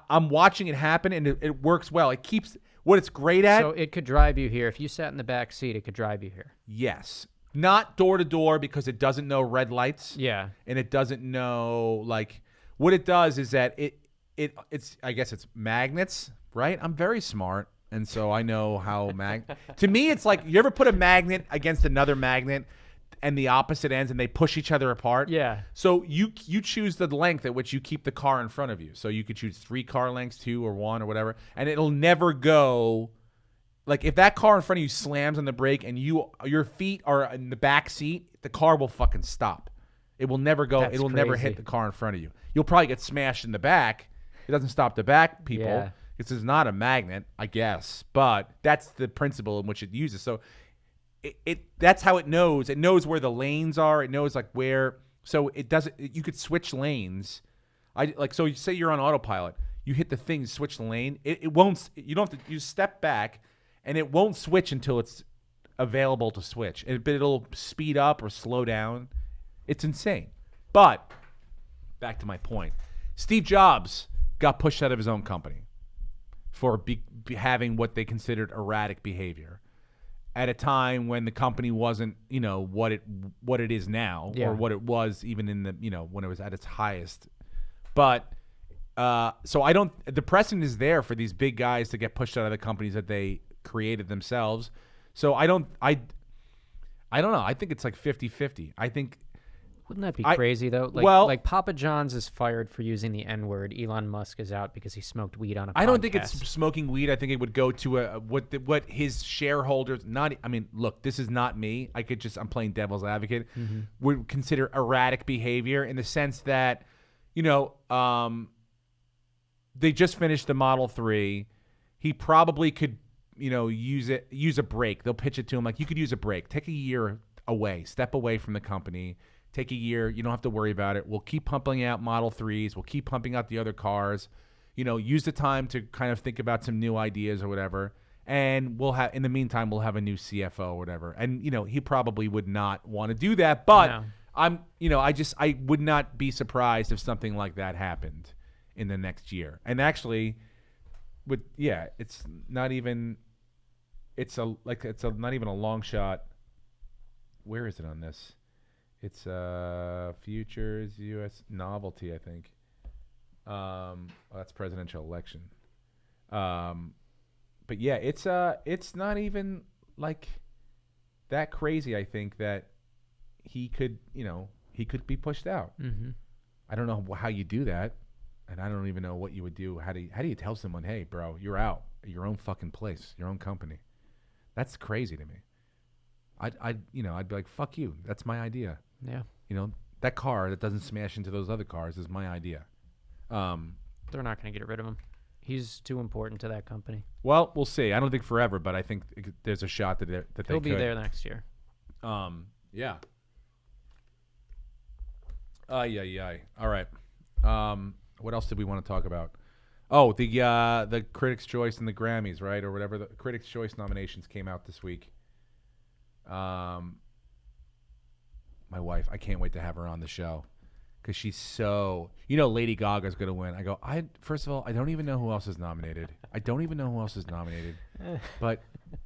I'm watching it happen, and it works well. It keeps what it's great at. So it could drive you here. If you sat in the back seat, it could drive you here. Yes. Not door to door, because it doesn't know red lights. Yeah. And it doesn't know, like, what it does is that it's I guess it's magnets, right? I'm very smart, and so I know how to me it's like, you ever put a magnet against another magnet and the opposite ends and they push each other apart? Yeah. So you choose the length at which you keep the car in front of you. So you could choose 3 car lengths, 2 or 1 or whatever, and it'll never go. Like, if that car in front of you slams on the brake and your feet are in the back seat, the car will fucking stop. It will never go. That's It'll never crazy. hit the car in front of you. You'll probably get smashed in the back. It doesn't stop the back people. Yeah. This is not a magnet, I guess, but that's the principle in which it uses. So that's how it knows. It knows where the lanes are. It knows like where. So it doesn't. You could switch lanes. So you say you're on autopilot. You hit the thing, switch the lane. It won't. You don't have to. You step back, and it won't switch until it's available to switch. But it'll speed up or slow down. It's insane. But back to my point. Steve Jobs got pushed out of his own company for having what they considered erratic behavior at a time when the company wasn't, what it is now, Yeah. or what it was even in the, when it was at its highest. But so the precedent is there for these big guys to get pushed out of the companies that they created themselves. So I don't know. I think it's like 50-50. I think. Wouldn't that be crazy, though? Like Papa John's is fired for using the N-word. Elon Musk is out because he smoked weed on a podcast. I don't think it's smoking weed. I think it would go to what his shareholders, look, this is not me. I'm playing devil's advocate, would consider erratic behavior in the sense that, they just finished the Model 3. He probably could, use a break. They'll pitch it to him like, you could use a break. Take a year away. Step away from the company. Take a year. You don't have to worry about it. We'll keep pumping out Model 3s. We'll keep pumping out the other cars. Use the time to kind of think about some new ideas or whatever. And in the meantime, we'll have a new CFO or whatever. And, he probably would not want to do that. But No. I would not be surprised if something like that happened in the next year. And actually, it's not even a long shot. Where is it on this? It's futures U.S. novelty, I think. That's presidential election. But yeah, it's not even like that crazy. I think that he could be pushed out. Mm-hmm. I don't know how you do that, and I don't even know what you would do. How do you tell someone, hey, bro, you're out at your own fucking place, your own company? That's crazy to me. I'd be like, fuck you. That's my idea. Yeah. That car that doesn't smash into those other cars is my idea. They're not going to get rid of him. He's too important to that company. Well, we'll see. I don't think forever, but I think there's a shot that they He'll could. be there next year. Yeah. Yeah. All right. What else did we want to talk about? Oh, the Critics' Choice and the Grammys, right, or whatever. The Critics' Choice nominations came out this week. My wife, I can't wait to have her on the show because she's so, Lady Gaga's going to win. I go, first of all, I don't even know who else is nominated. But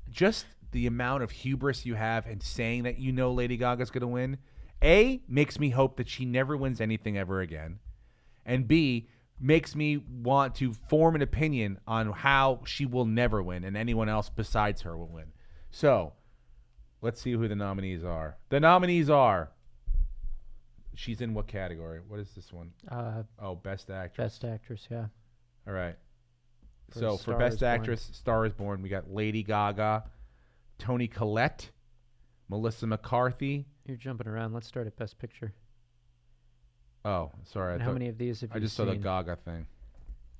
just the amount of hubris you have in saying that Lady Gaga's going to win, A, makes me hope that she never wins anything ever again. And B, makes me want to form an opinion on how she will never win and anyone else besides her will win. So, let's see who the nominees are. The nominees are... She's in what category? What is this one? Best Actress. Best Actress, yeah. All right. For So, for Star Best is Born. Actress, Star is Born, we got Lady Gaga, Toni Collette, Melissa McCarthy. You're jumping around. Let's start at Best Picture. Oh, sorry. And how many of these have you I just seen? saw the Gaga thing.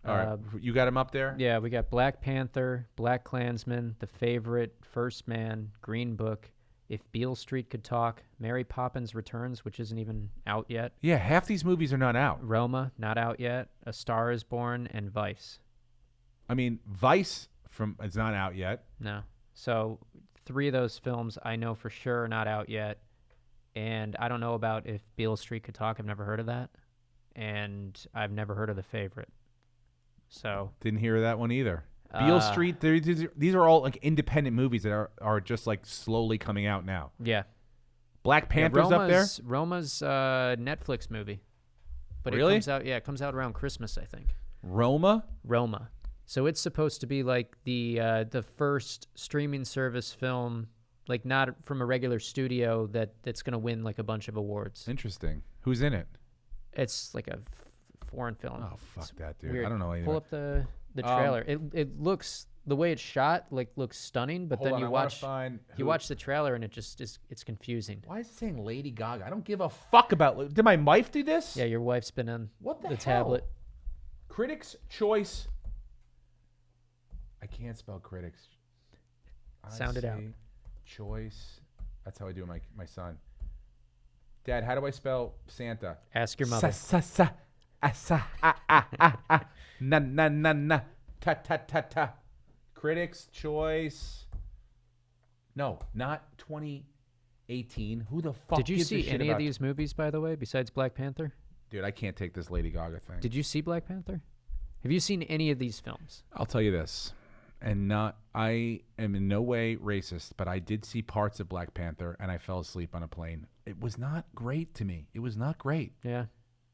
All right. You got him up there? Yeah, we got Black Panther, Black Klansman, The Favorite, First Man, Green Book, If Beale Street Could Talk, Mary Poppins Returns, which isn't even out yet, Yeah, half these movies are not out. Roma, not out yet, A Star is Born, and Vice. I mean, Vice is not out yet. No. So 3 of those films I know for sure are not out yet. And I don't know about If Beale Street Could Talk. I've never heard of that. And I've never heard of The Favorite. So Didn't hear that one either. Beale Street, these are all like independent movies that are just like slowly coming out now. yeah. Black Panther's up there? Roma's Netflix movie. But Really? it comes out around Christmas, I think. Roma? Roma. So it's supposed to be like the first streaming service film, like not from a regular studio that's going to win like a bunch of awards. Interesting. Who's in it? It's like a foreign film. Oh, fuck It's that, dude. weird. I don't know anything Pull about up the trailer. It looks, the way it's shot looks stunning, but Hold then on, you I wanna watch find you who- watch the trailer and it's confusing. Why is it saying Lady Gaga? I don't give a fuck about... Did my wife do this? Yeah, your wife's been on What the hell? tablet. Critics' Choice. I can't spell critics. Sound it out. Choice. That's how I do my son. Dad, how do I spell Santa? Ask your mother. Sa, asa, na, na, na, na, ta, ta, ta, ta. Critics' Choice. No, not 2018. Who the fuck Did you gives a see shit any of about- these movies, by the way, besides Black Panther? Dude, I can't take this Lady Gaga thing. Did you see Black Panther? Have you seen any of these films? I'll tell you this, I am in no way racist, but I did see parts of Black Panther, and I fell asleep on a plane. It was not great to me. It was not great. Yeah.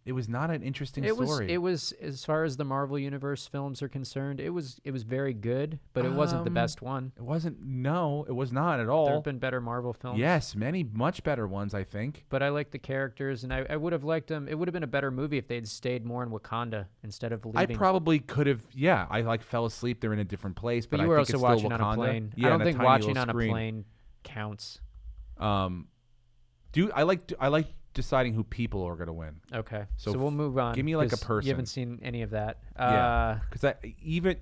It was not an interesting It story. was as far as the Marvel Universe films are concerned, it was very good, but it wasn't the best one. It wasn't. No, it was not at There all. have been better Marvel films. Yes, many much better ones, I think. But I like the characters, and I would have liked them. It would have been a better movie if they'd stayed more in Wakanda instead of I leaving. probably could have. Yeah, I like fell asleep. They're in a different place, but But you I were think also it's still watching Wakanda. on a plane. Yeah, I on don't think tiny watching little on screen. a plane counts. Dude, I like deciding who people are going to win. Okay, So so we'll move on. give me, like, a 'cause person. You haven't seen any of that. Yeah, because even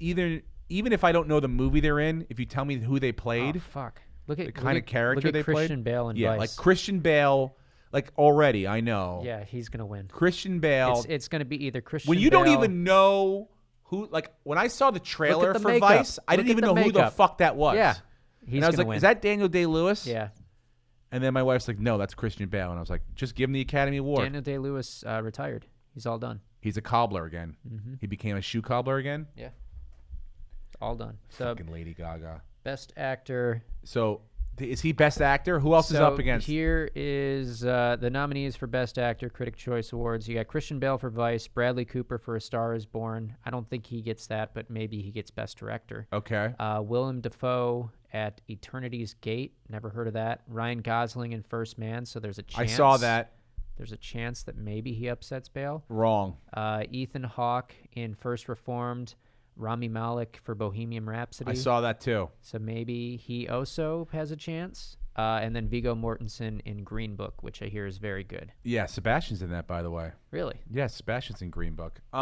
if I don't know the movie they're in, if you tell me who they played, Oh, fuck. Look at the kind of character look they at played, Christian Bale and yeah, Vice. like Christian Bale, like already I know. Yeah, he's gonna win. Christian Bale. It's gonna be either Christian. when you Bale, don't even know who, like when I saw the trailer the for makeup. Vice, I Look didn't at even the know who the makeup. fuck that was. Yeah, he's and I was gonna like, win. is that Daniel Day-Lewis? Yeah, And then my wife's like, no, that's Christian Bale. And I was like, just give him the Academy Award. Daniel Day-Lewis retired. He's all done. He's a cobbler again. Mm-hmm. He became a shoe cobbler again. Yeah, all done. So Fucking Lady Gaga. best actor. So is he best actor? Who else is up against? Here is the nominees for Best Actor, Critic Choice Awards. You got Christian Bale for Vice, Bradley Cooper for A Star is Born. I don't think he gets that, but maybe he gets Best Director. Okay. Willem Dafoe at Eternity's Gate. Never heard of that. Ryan Gosling in First Man, so there's a chance. I saw that. There's a chance that maybe he upsets Bale. Wrong. Ethan Hawke in First Reformed. Rami Malek for Bohemian Rhapsody. I saw that too. So maybe he also has a chance. And then Viggo Mortensen in Green Book, which I hear is very good. Yeah, Sebastian's in that, by the way. Really? Yeah, Sebastian's in Green Book. But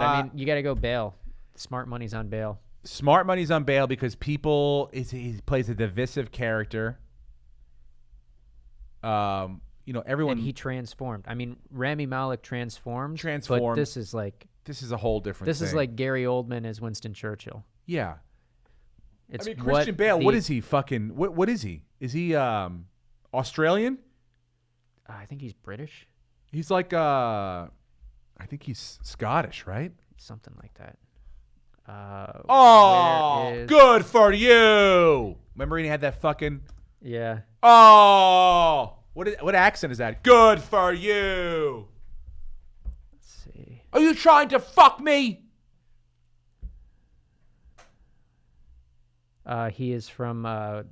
I mean, you got to go Bale. Smart money's on Bale. Smart money's on Bale because he plays a divisive character. Everyone. And he transformed. I mean, Rami Malek transformed. Transformed. But this is like a whole different this thing. is like Gary Oldman as Winston Churchill. Yeah. It's I mean, Christian Bale, what is he fucking... What is he? Is he Australian? I think he's British. He's like... I think he's Scottish, right? Something like that. Oh, where is- good for you. Remember he had that fucking... Yeah. Oh, what accent is that? Good for you. Let's see. Are you trying to fuck me? He is from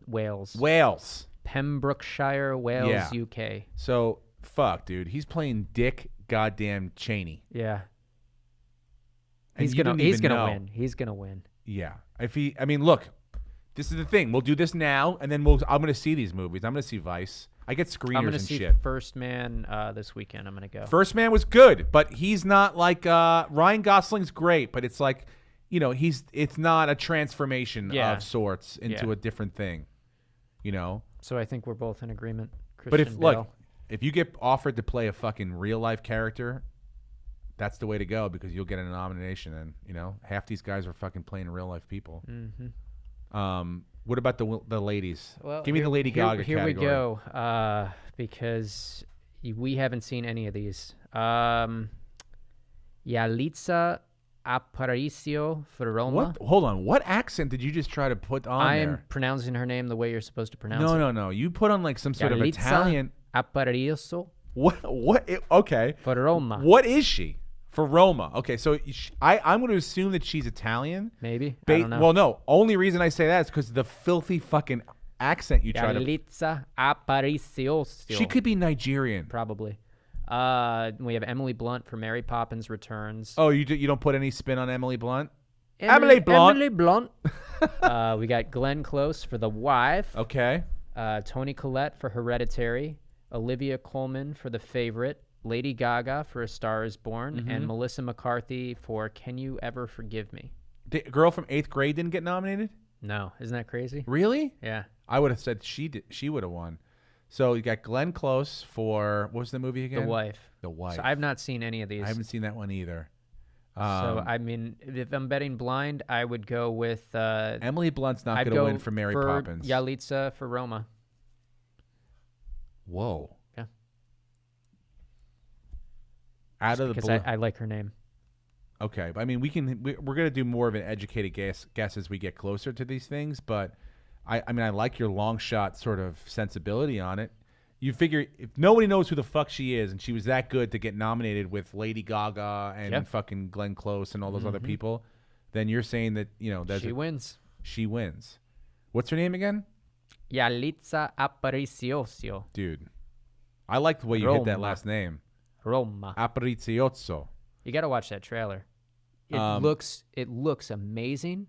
Wales. Wales. Pembrokeshire, Wales, Yeah. UK. So, fuck, dude. He's playing Dick goddamn Cheney. Yeah. And He's you gonna didn't even know. win. He's gonna win. Yeah. I mean, look, this is the thing. We'll do this now, and then I'm going to see these movies. I'm going to see Vice. I get screeners I'm gonna and see shit. First Man this weekend. I'm gonna go. First Man was good, but he's not like Ryan Gosling's great, but it's like, it's not a transformation Yeah. of sorts into Yeah. a different thing, So I think we're both in agreement. But Christian Bale. if you get offered to play a fucking real life character, that's the way to go because you'll get a nomination. And half these guys are fucking playing real life people. Mm-hmm. What about the ladies? Well, Give me the Lady Gaga Here category. we go. Because we haven't seen any of these. Yalitza Aparicio for Roma. What? Hold on. What accent did you just try to put on I there? am pronouncing her name the way you're supposed to pronounce it. No. You put on like some sort of Yalitza Italian. Aparicio What? Okay. for Roma. What is she? For Roma. Okay, so I'm going to assume that she's Italian. Maybe. I don't know. Well, no. Only reason I say that is because the filthy fucking accent you try to. Yalitza Aparicio. She could be Nigerian. Probably. We have Emily Blunt for Mary Poppins Returns. Oh, you don't put any spin on Emily Blunt? Emily Blunt. We got Glenn Close for The Wife. Okay. Toni Collette for Hereditary. Olivia Colman for The Favorite. Lady Gaga for A Star Is Born. Mm-hmm. And Melissa McCarthy for Can You Ever Forgive Me? The girl from 8th grade didn't get nominated? No. Isn't that crazy? Really? Yeah. I would have said she would have won. So you got Glenn Close for what was the movie again? The Wife. The Wife. So I've not seen any of these. I haven't seen that one either. So I mean, if I'm betting blind, I would go with. Emily Blunt's not I'd going to go win for Mary Poppins. Yalitza for Roma. Whoa. Yeah. Out of the Because blue. I like her name. Okay, but I mean, we're going to do more of an educated guess as we get closer to these things. But I mean, I like your long shot sort of sensibility on it. You figure if nobody knows who the fuck she is, and she was that good to get nominated with Lady Gaga and Yep. fucking Glenn Close and all those other people, then you're saying that She wins. She wins. What's her name again, Yalitza Aparicio. dude? I like the way you hit that Roma. last name, Roma. Apariziozzo. You got to watch that trailer. It looks amazing,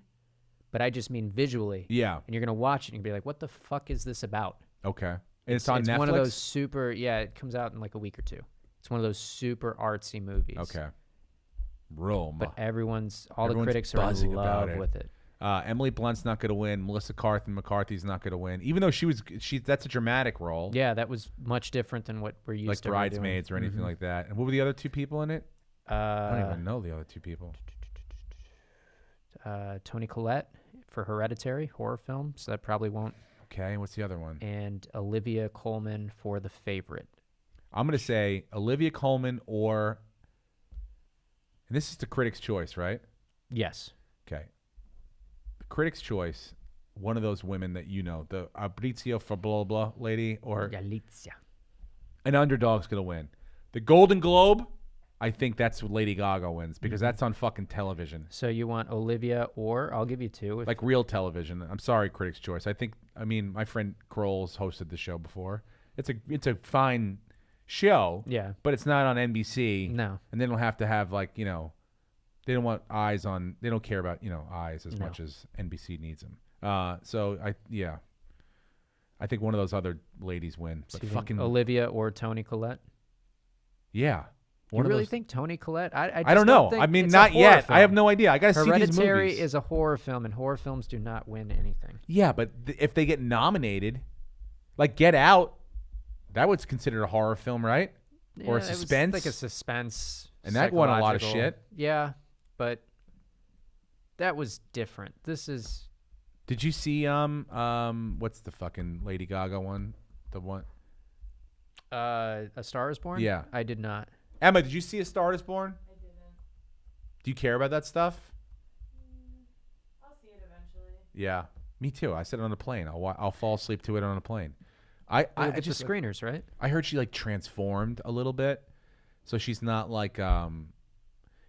but I just mean visually. Yeah. And you're gonna watch it and you'll be like, "What the fuck is this about?" Okay. And it's on Netflix. One of those super. Yeah, it comes out in like a week or two. It's one of those super artsy movies. Okay. Roma. But everyone's the Everyone's critics are buzzing in about love it. with it. Emily Blunt's not going to win. Melissa McCarthy's not going to win, even though that's a dramatic role, Yeah, that was much different than what we're used like to. Bridesmaids or anything like that. And what were the other two people in it? I don't Uh, even know the other two people. Toni Collette for Hereditary horror film, so that probably won't. Okay, and what's the other one? And Olivia Colman for The Favorite. I'm going to say Olivia Colman and this is the Critics' Choice, right? Yes. Okay. The Critics' Choice, one of those women that the Abrizio for blah blah lady, or Yalitza. an underdog's going to win. The Golden Globe, I think that's what Lady Gaga wins because that's on fucking television. So you want Olivia, or I'll give you two. Like real television. I'm sorry, Critics' Choice. I mean, my friend Kroll's hosted the show before. It's a fine show. Yeah. But it's not on NBC. No. And they don't have to have they don't want eyes on. They don't care about eyes as No. much as NBC needs them. So I think one of those other ladies win. So But you think fucking Olivia or Toni Collette. yeah. You One of really those- think Toni Collette? I I don't know. think I mean, it's a not horror yet. film. I have no idea. I got to see these Hereditary movies. is a horror film, and horror films do not win anything. Yeah, but if they get nominated, like Get Out, that was considered a horror film, right? Or a Yeah, it was suspense. like a suspense. And that won a lot of psychological- shit. Yeah, but that was different. This is Did you see what's the fucking Lady Gaga one? The one. A Star Is Born? Yeah. I did not. Emma, did you see A Star Is Born? I didn't. Do you care about that stuff? I'll see it eventually. Yeah, me too. I said it on a plane. I'll fall asleep to it on a plane. I It's just the screeners, right? I heard she like transformed a little bit, so she's not like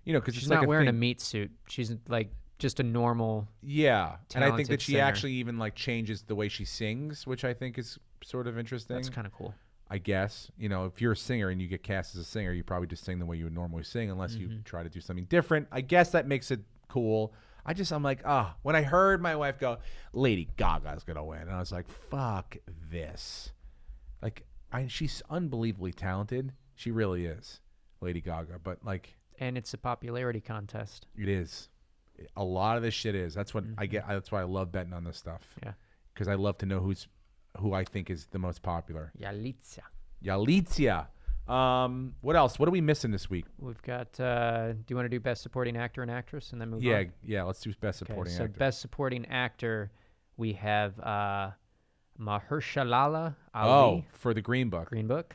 You know, because She's it's like not wearing thing. a meat suit. She's like just a normal. Yeah, and I think talented that she singer. actually even like changes the way she sings, which I think is sort of interesting. That's kind of cool. I guess, you know, if you're a singer and you get cast as a singer, you probably just sing the way you would normally sing unless you try to do something different. I guess that makes it cool. I'm like, when I heard my wife go, Lady Gaga's going to win. And I was like, fuck this. Like, she's unbelievably talented. She really is, Lady Gaga. But, like. And it's a popularity contest. It is. A lot of this shit is. That's what I get. That's why I love betting on this stuff. Yeah. Because I love to know who I think is the most popular. Yalitza. What else? What are we missing this week? We've got. Do you want to do best supporting actor and actress and then move on? Yeah. Let's do best supporting So actor. best supporting actor, we have Mahershala Ali. Oh, for the Green Book. Green Book.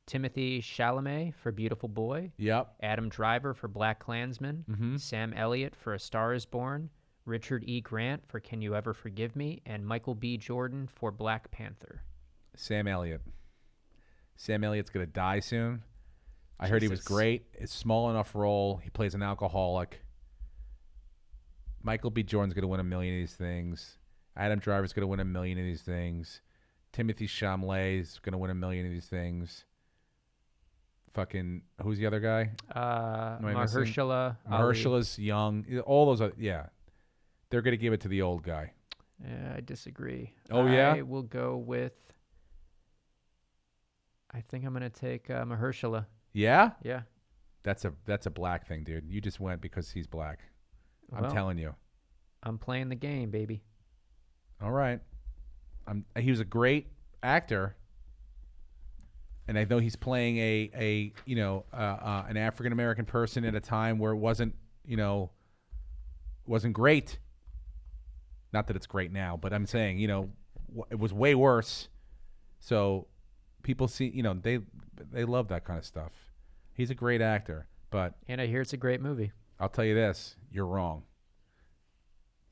Timothy Chalamet for Beautiful Boy. Yep. Adam Driver for Black Klansman. Mm-hmm. Sam Elliott for A Star Is Born. Richard E. Grant for Can You Ever Forgive Me? And Michael B. Jordan for Black Panther. Sam Elliott. Sam Elliott's gonna die soon. I heard he was Jesus. great. It's a small enough role. He plays an alcoholic. Michael B. Jordan's gonna win a million of these things. Adam Driver's gonna win a million of these things. Timothy Chalamet is gonna win a million of these things. Fucking who's the other guy? Am I missing? Mahershala Ali. Mahershala's young. All those. Yeah, they're gonna give it to the old guy. Yeah, I disagree. Oh, yeah? I will go with. I think I'm gonna take Mahershala. Yeah, Yeah. that's a black thing, dude. You just went because he's black. I'm Well, telling you. I'm playing the game, baby. All right. He was a great actor, and I know he's playing an African American person at a time where it wasn't great. Not that it's great now, but I'm saying it was way worse. So people see they love that kind of stuff. He's a great actor, but And I hear it's a great movie. I'll tell you this: you're wrong.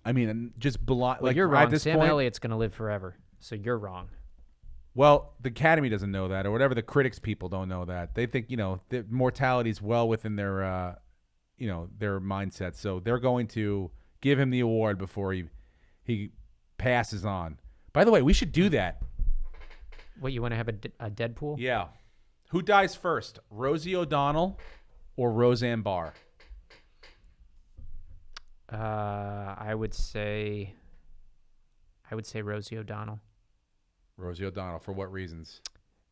I mean, just Well, like you're at wrong. this Sam point, Elliott's gonna live forever, so you're wrong. well, the Academy doesn't know that, or whatever. The critics people don't know that. They think that mortality is well within their their mindset. So they're going to give him the award before he passes on. By the way, we should do that. What, you want to have a Deadpool? Yeah. Who dies first, Rosie O'Donnell or Roseanne Barr? I would say Rosie O'Donnell. Rosie O'Donnell. For what reasons?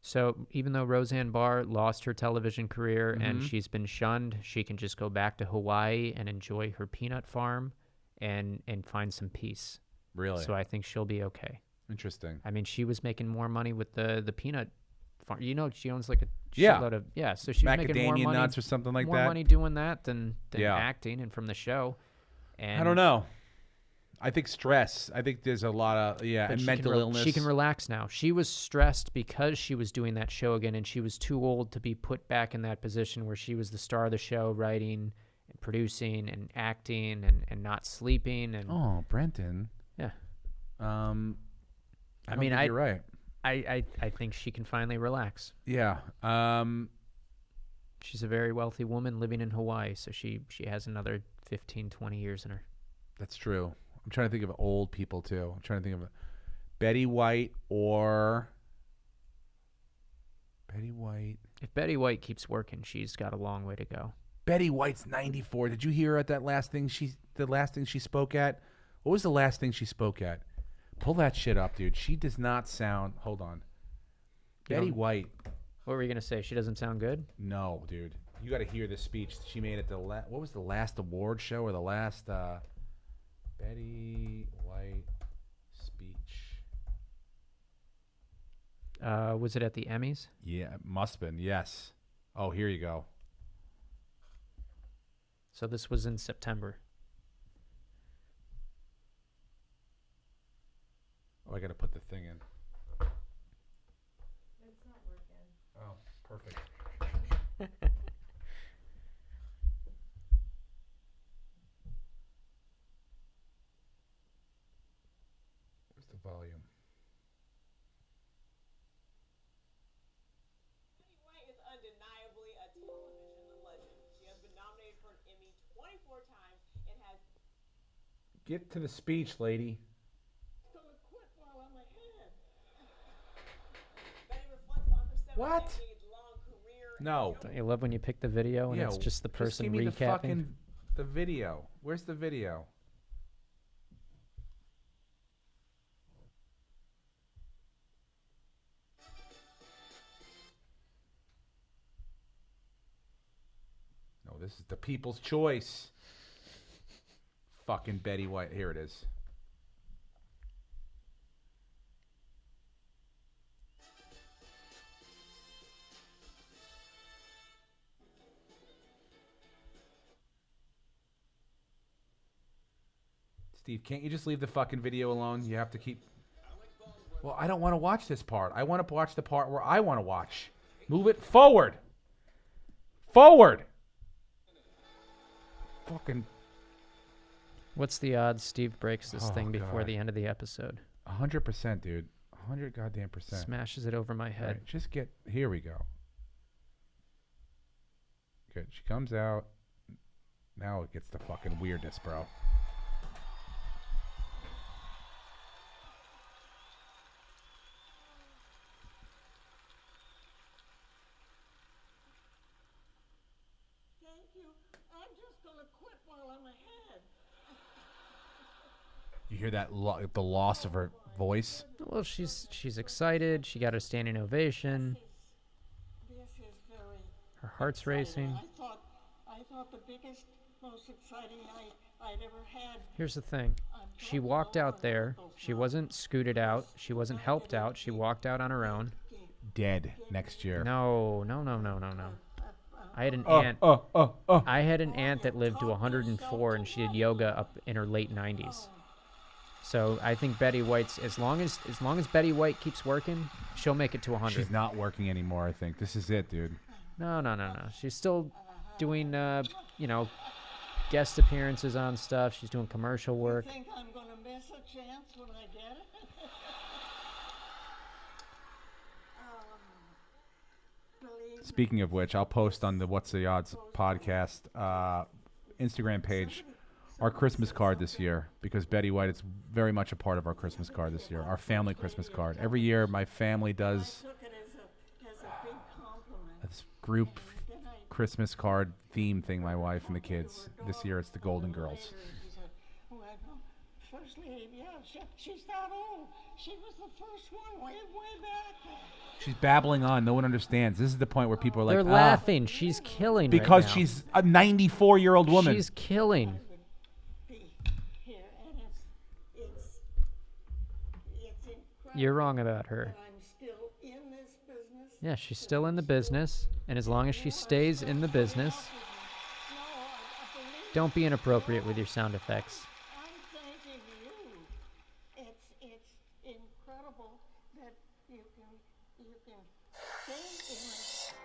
So even though Roseanne Barr lost her television career and Mhm. she's been shunned, she can just go back to Hawaii and enjoy her peanut farm and find some peace. Really? So I think she'll be okay. Interesting. I mean, she was making more money with the peanut farm. She owns like a Yeah. shitload of so she was making more Macadamia money, nuts or something like more that. money doing that than Yeah. acting and from the show. And I don't know. I think stress. I think there's a lot of but and she mental can illness. She can relax now. She was stressed because she was doing that show again, and she was too old to be put back in that position where she was the star of the show, writing and producing and acting and not sleeping. And Oh, Brenton. Yeah. I I don't mean, think you're right. I think she can finally relax. Yeah. She's a very wealthy woman living in Hawaii, so she has another 15, 20 years in her. That's true. I'm trying to think of old people too. I'm trying to think of Betty White or Betty White. If Betty White keeps working, she's got a long way to go. Betty White's 94. Did you hear at the last thing she spoke at? What was the last thing she spoke at? Pull that shit up, dude. She does not sound. Hold on. Betty don't- White. What were you gonna say? She doesn't sound good? No, dude. You got to hear this speech she made at the what was the last award show or the last Betty White speech? Was it at the Emmys? Yeah, it must have been. Yes. Oh, here you go. So this was in September. Oh, I got to put the thing in. It's not working. Oh, perfect. Where's the volume? Betty White is undeniably a television legend. She has been nominated for an Emmy 24 times and has Get to the speech, lady. gonna quit while I'm ahead. Betty reflected on her What? 17-decade-long career. No. Don't you love when you pick the video and Yeah, it's just the person give me recapping? the video. Where's the video? No, this is the People's Choice. Fucking Betty White. Here it is. Steve, can't you just leave the fucking video alone? You have to keep... Well, I don't want to watch this part. I want to watch the part where I want to watch. Move it forward. Forward. Fucking... What's the odds Steve breaks this Oh, thing before God. the end of the episode? 100%, dude. 100 goddamn percent. Smashes it over my All head. right, just get... Here we go. Good. She comes out. Now it gets the fucking weirdness, bro. Thank you. I'm just gonna quit while I'm ahead. You hear that the loss of her voice? Well, she's excited. She got a standing ovation. This is very Her heart's exciting. racing. I thought the biggest, most exciting night I'd ever had. Here's the thing. She walked out there. She wasn't scooted out. She wasn't helped out. She walked out on her own. Dead next year. No. I had an aunt. I had an aunt that lived to 104, and she did yoga up in her late 90s. So I think Betty White's as long as Betty White keeps working, she'll make it to 100. She's not working anymore, I think. This is it, dude. No. She's still doing guest appearances on stuff. She's doing commercial work. Think I'm gonna miss a chance when I get it? Believe Speaking of which, I'll post on the What's the Odds podcast Instagram page our Christmas card this year, because Betty White is very much a part of our Christmas card this year, our family Christmas card. Every year, my family does took it as a big compliment. this group Christmas card theme thing, my wife and the kids. This year, it's the Golden Girls. She said, well, First Lady, yeah, she's that old. She was the first one way back there. She's babbling on. No one understands. This is the point where people are like, They're laughing. She's killing right because now. she's a 94-year-old woman. She's killing. Be here, and it's incredible You're wrong about her. that I'm still in this business. Yeah, she's still in the business, and as long as she stays in the business, No, I believe don't be inappropriate with your sound effects. I'm thanking you. It's incredible that you can stay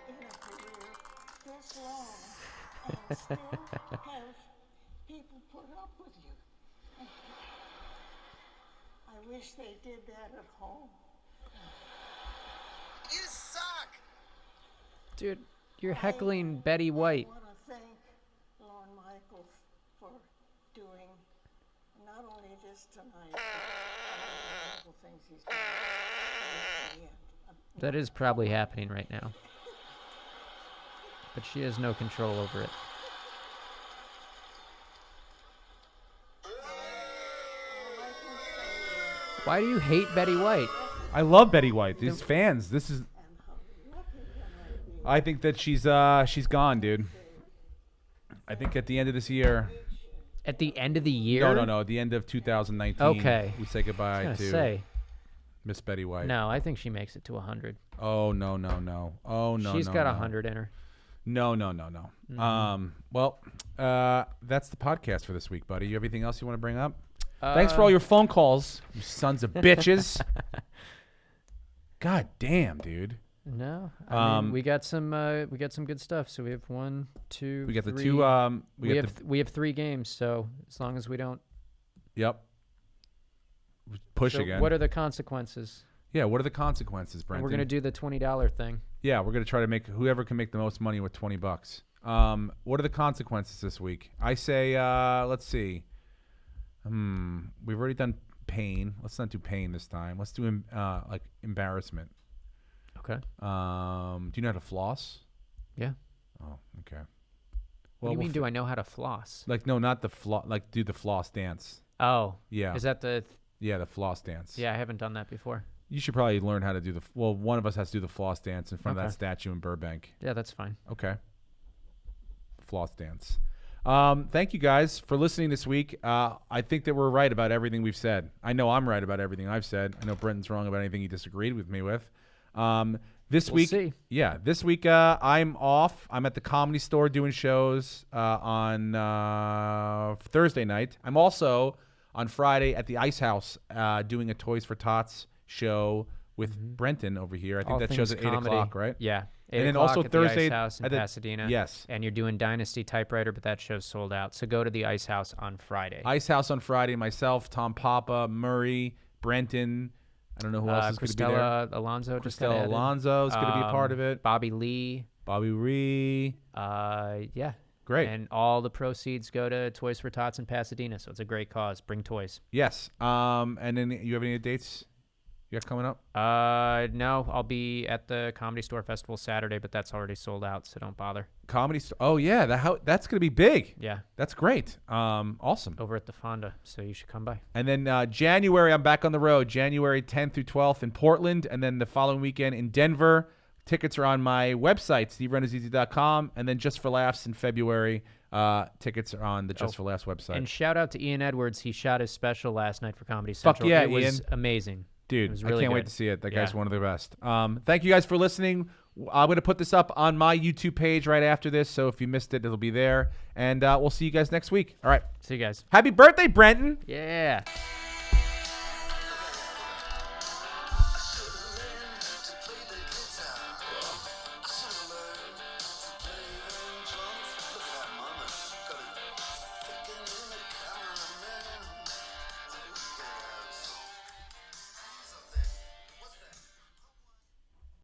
in a career this long and still have people put up with you. I wish they did that at home. You suck! Dude, you're heckling Betty White. I want to thank Lorne Michaels for doing not only this tonight, but all the things he's done at the end. That is probably happening right now. But she has no control over it. All I can say is, Why do you hate Betty White? I love Betty White. These fans. This is. I think that she's gone, dude. I think at the end of this year. At the end of the year? No. At the end of 2019. Okay. We say goodbye I was to gonna say. Miss Betty White. No, I think she makes it to 100. Oh no. Oh no. She's got 100 in her. No. Well, that's the podcast for this week, buddy. You have anything else you want to bring up? Thanks for all your phone calls, you sons of bitches. God damn, dude. No, I mean, we got some good stuff. So we have 1, 2. We got the 3. two. We have 3 games. So as long as we don't Yep. Push so again. what are the consequences? Yeah. What are the consequences, And Brenton? we're gonna do the $20 thing. Yeah, we're gonna try to make whoever can make the most money with $20. What are the consequences this week? I say, let's see. We've already done pain. Let's not do pain this time. Let's do like embarrassment. Okay. Do you know how to floss? Yeah. Oh, okay. What do you mean? Do I know how to floss? Like, no, not the floss. Like, do the floss dance. Oh. Yeah. Is that the? Yeah, the floss dance. Yeah, I haven't done that before. You should probably learn how to do the. Well, one of us has to do the floss dance in front of Okay. that statue in Burbank. Yeah, that's fine. Okay. Floss dance. Thank you guys for listening this week. I think that we're right about everything we've said. I know I'm right about everything I've said. I know Brenton's wrong about anything he disagreed with me with. This We'll week, see. yeah, this week I'm off. I'm at the Comedy Store doing shows on Thursday night. I'm also on Friday at the Ice House doing a Toys for Tots show with Brenton over here. I think All that show's things at 8 comedy. o'clock, right? Yeah. 8 And then o'clock also at the Thursday Ice House in at the- Pasadena. Yes. And you're doing Dynasty Typewriter, but that show's sold out. So go to the Ice House on Friday. Ice House on Friday. Myself, Tom Papa, Murray, Brenton. I don't know who else is going to be there. Christella Alonso. just got Christella added. Alonso is going to be a part of it. Bobby Lee. Bobby Ree. Yeah. Great. And all the proceeds go to Toys for Tots in Pasadena. So it's a great cause. Bring toys. Yes. And then you have any dates you got coming up? No, I'll be at the Comedy Store Festival Saturday, but that's already sold out, so don't bother. Comedy Store. Oh, yeah. That's going to be big. Yeah, That's great. Awesome. over at the Fonda, so you should come by. And then January, I'm back on the road. January 10th through 12th in Portland. And then the following weekend in Denver. Tickets are on my website, steverennersEasy.com. And then Just for Laughs in February. Tickets are on the Just for Laughs website. And shout out to Ian Edwards. He shot his special last night for Comedy Central. yeah, it was Ian. amazing. Dude, It was I really can't wait good. to see it. That guy's Yeah. one of the best. Thank you guys for listening. I'm going to put this up on my YouTube page right after this. So if you missed it, it'll be there. And we'll see you guys next week. All right. See you guys. Happy birthday, Brenton. Yeah.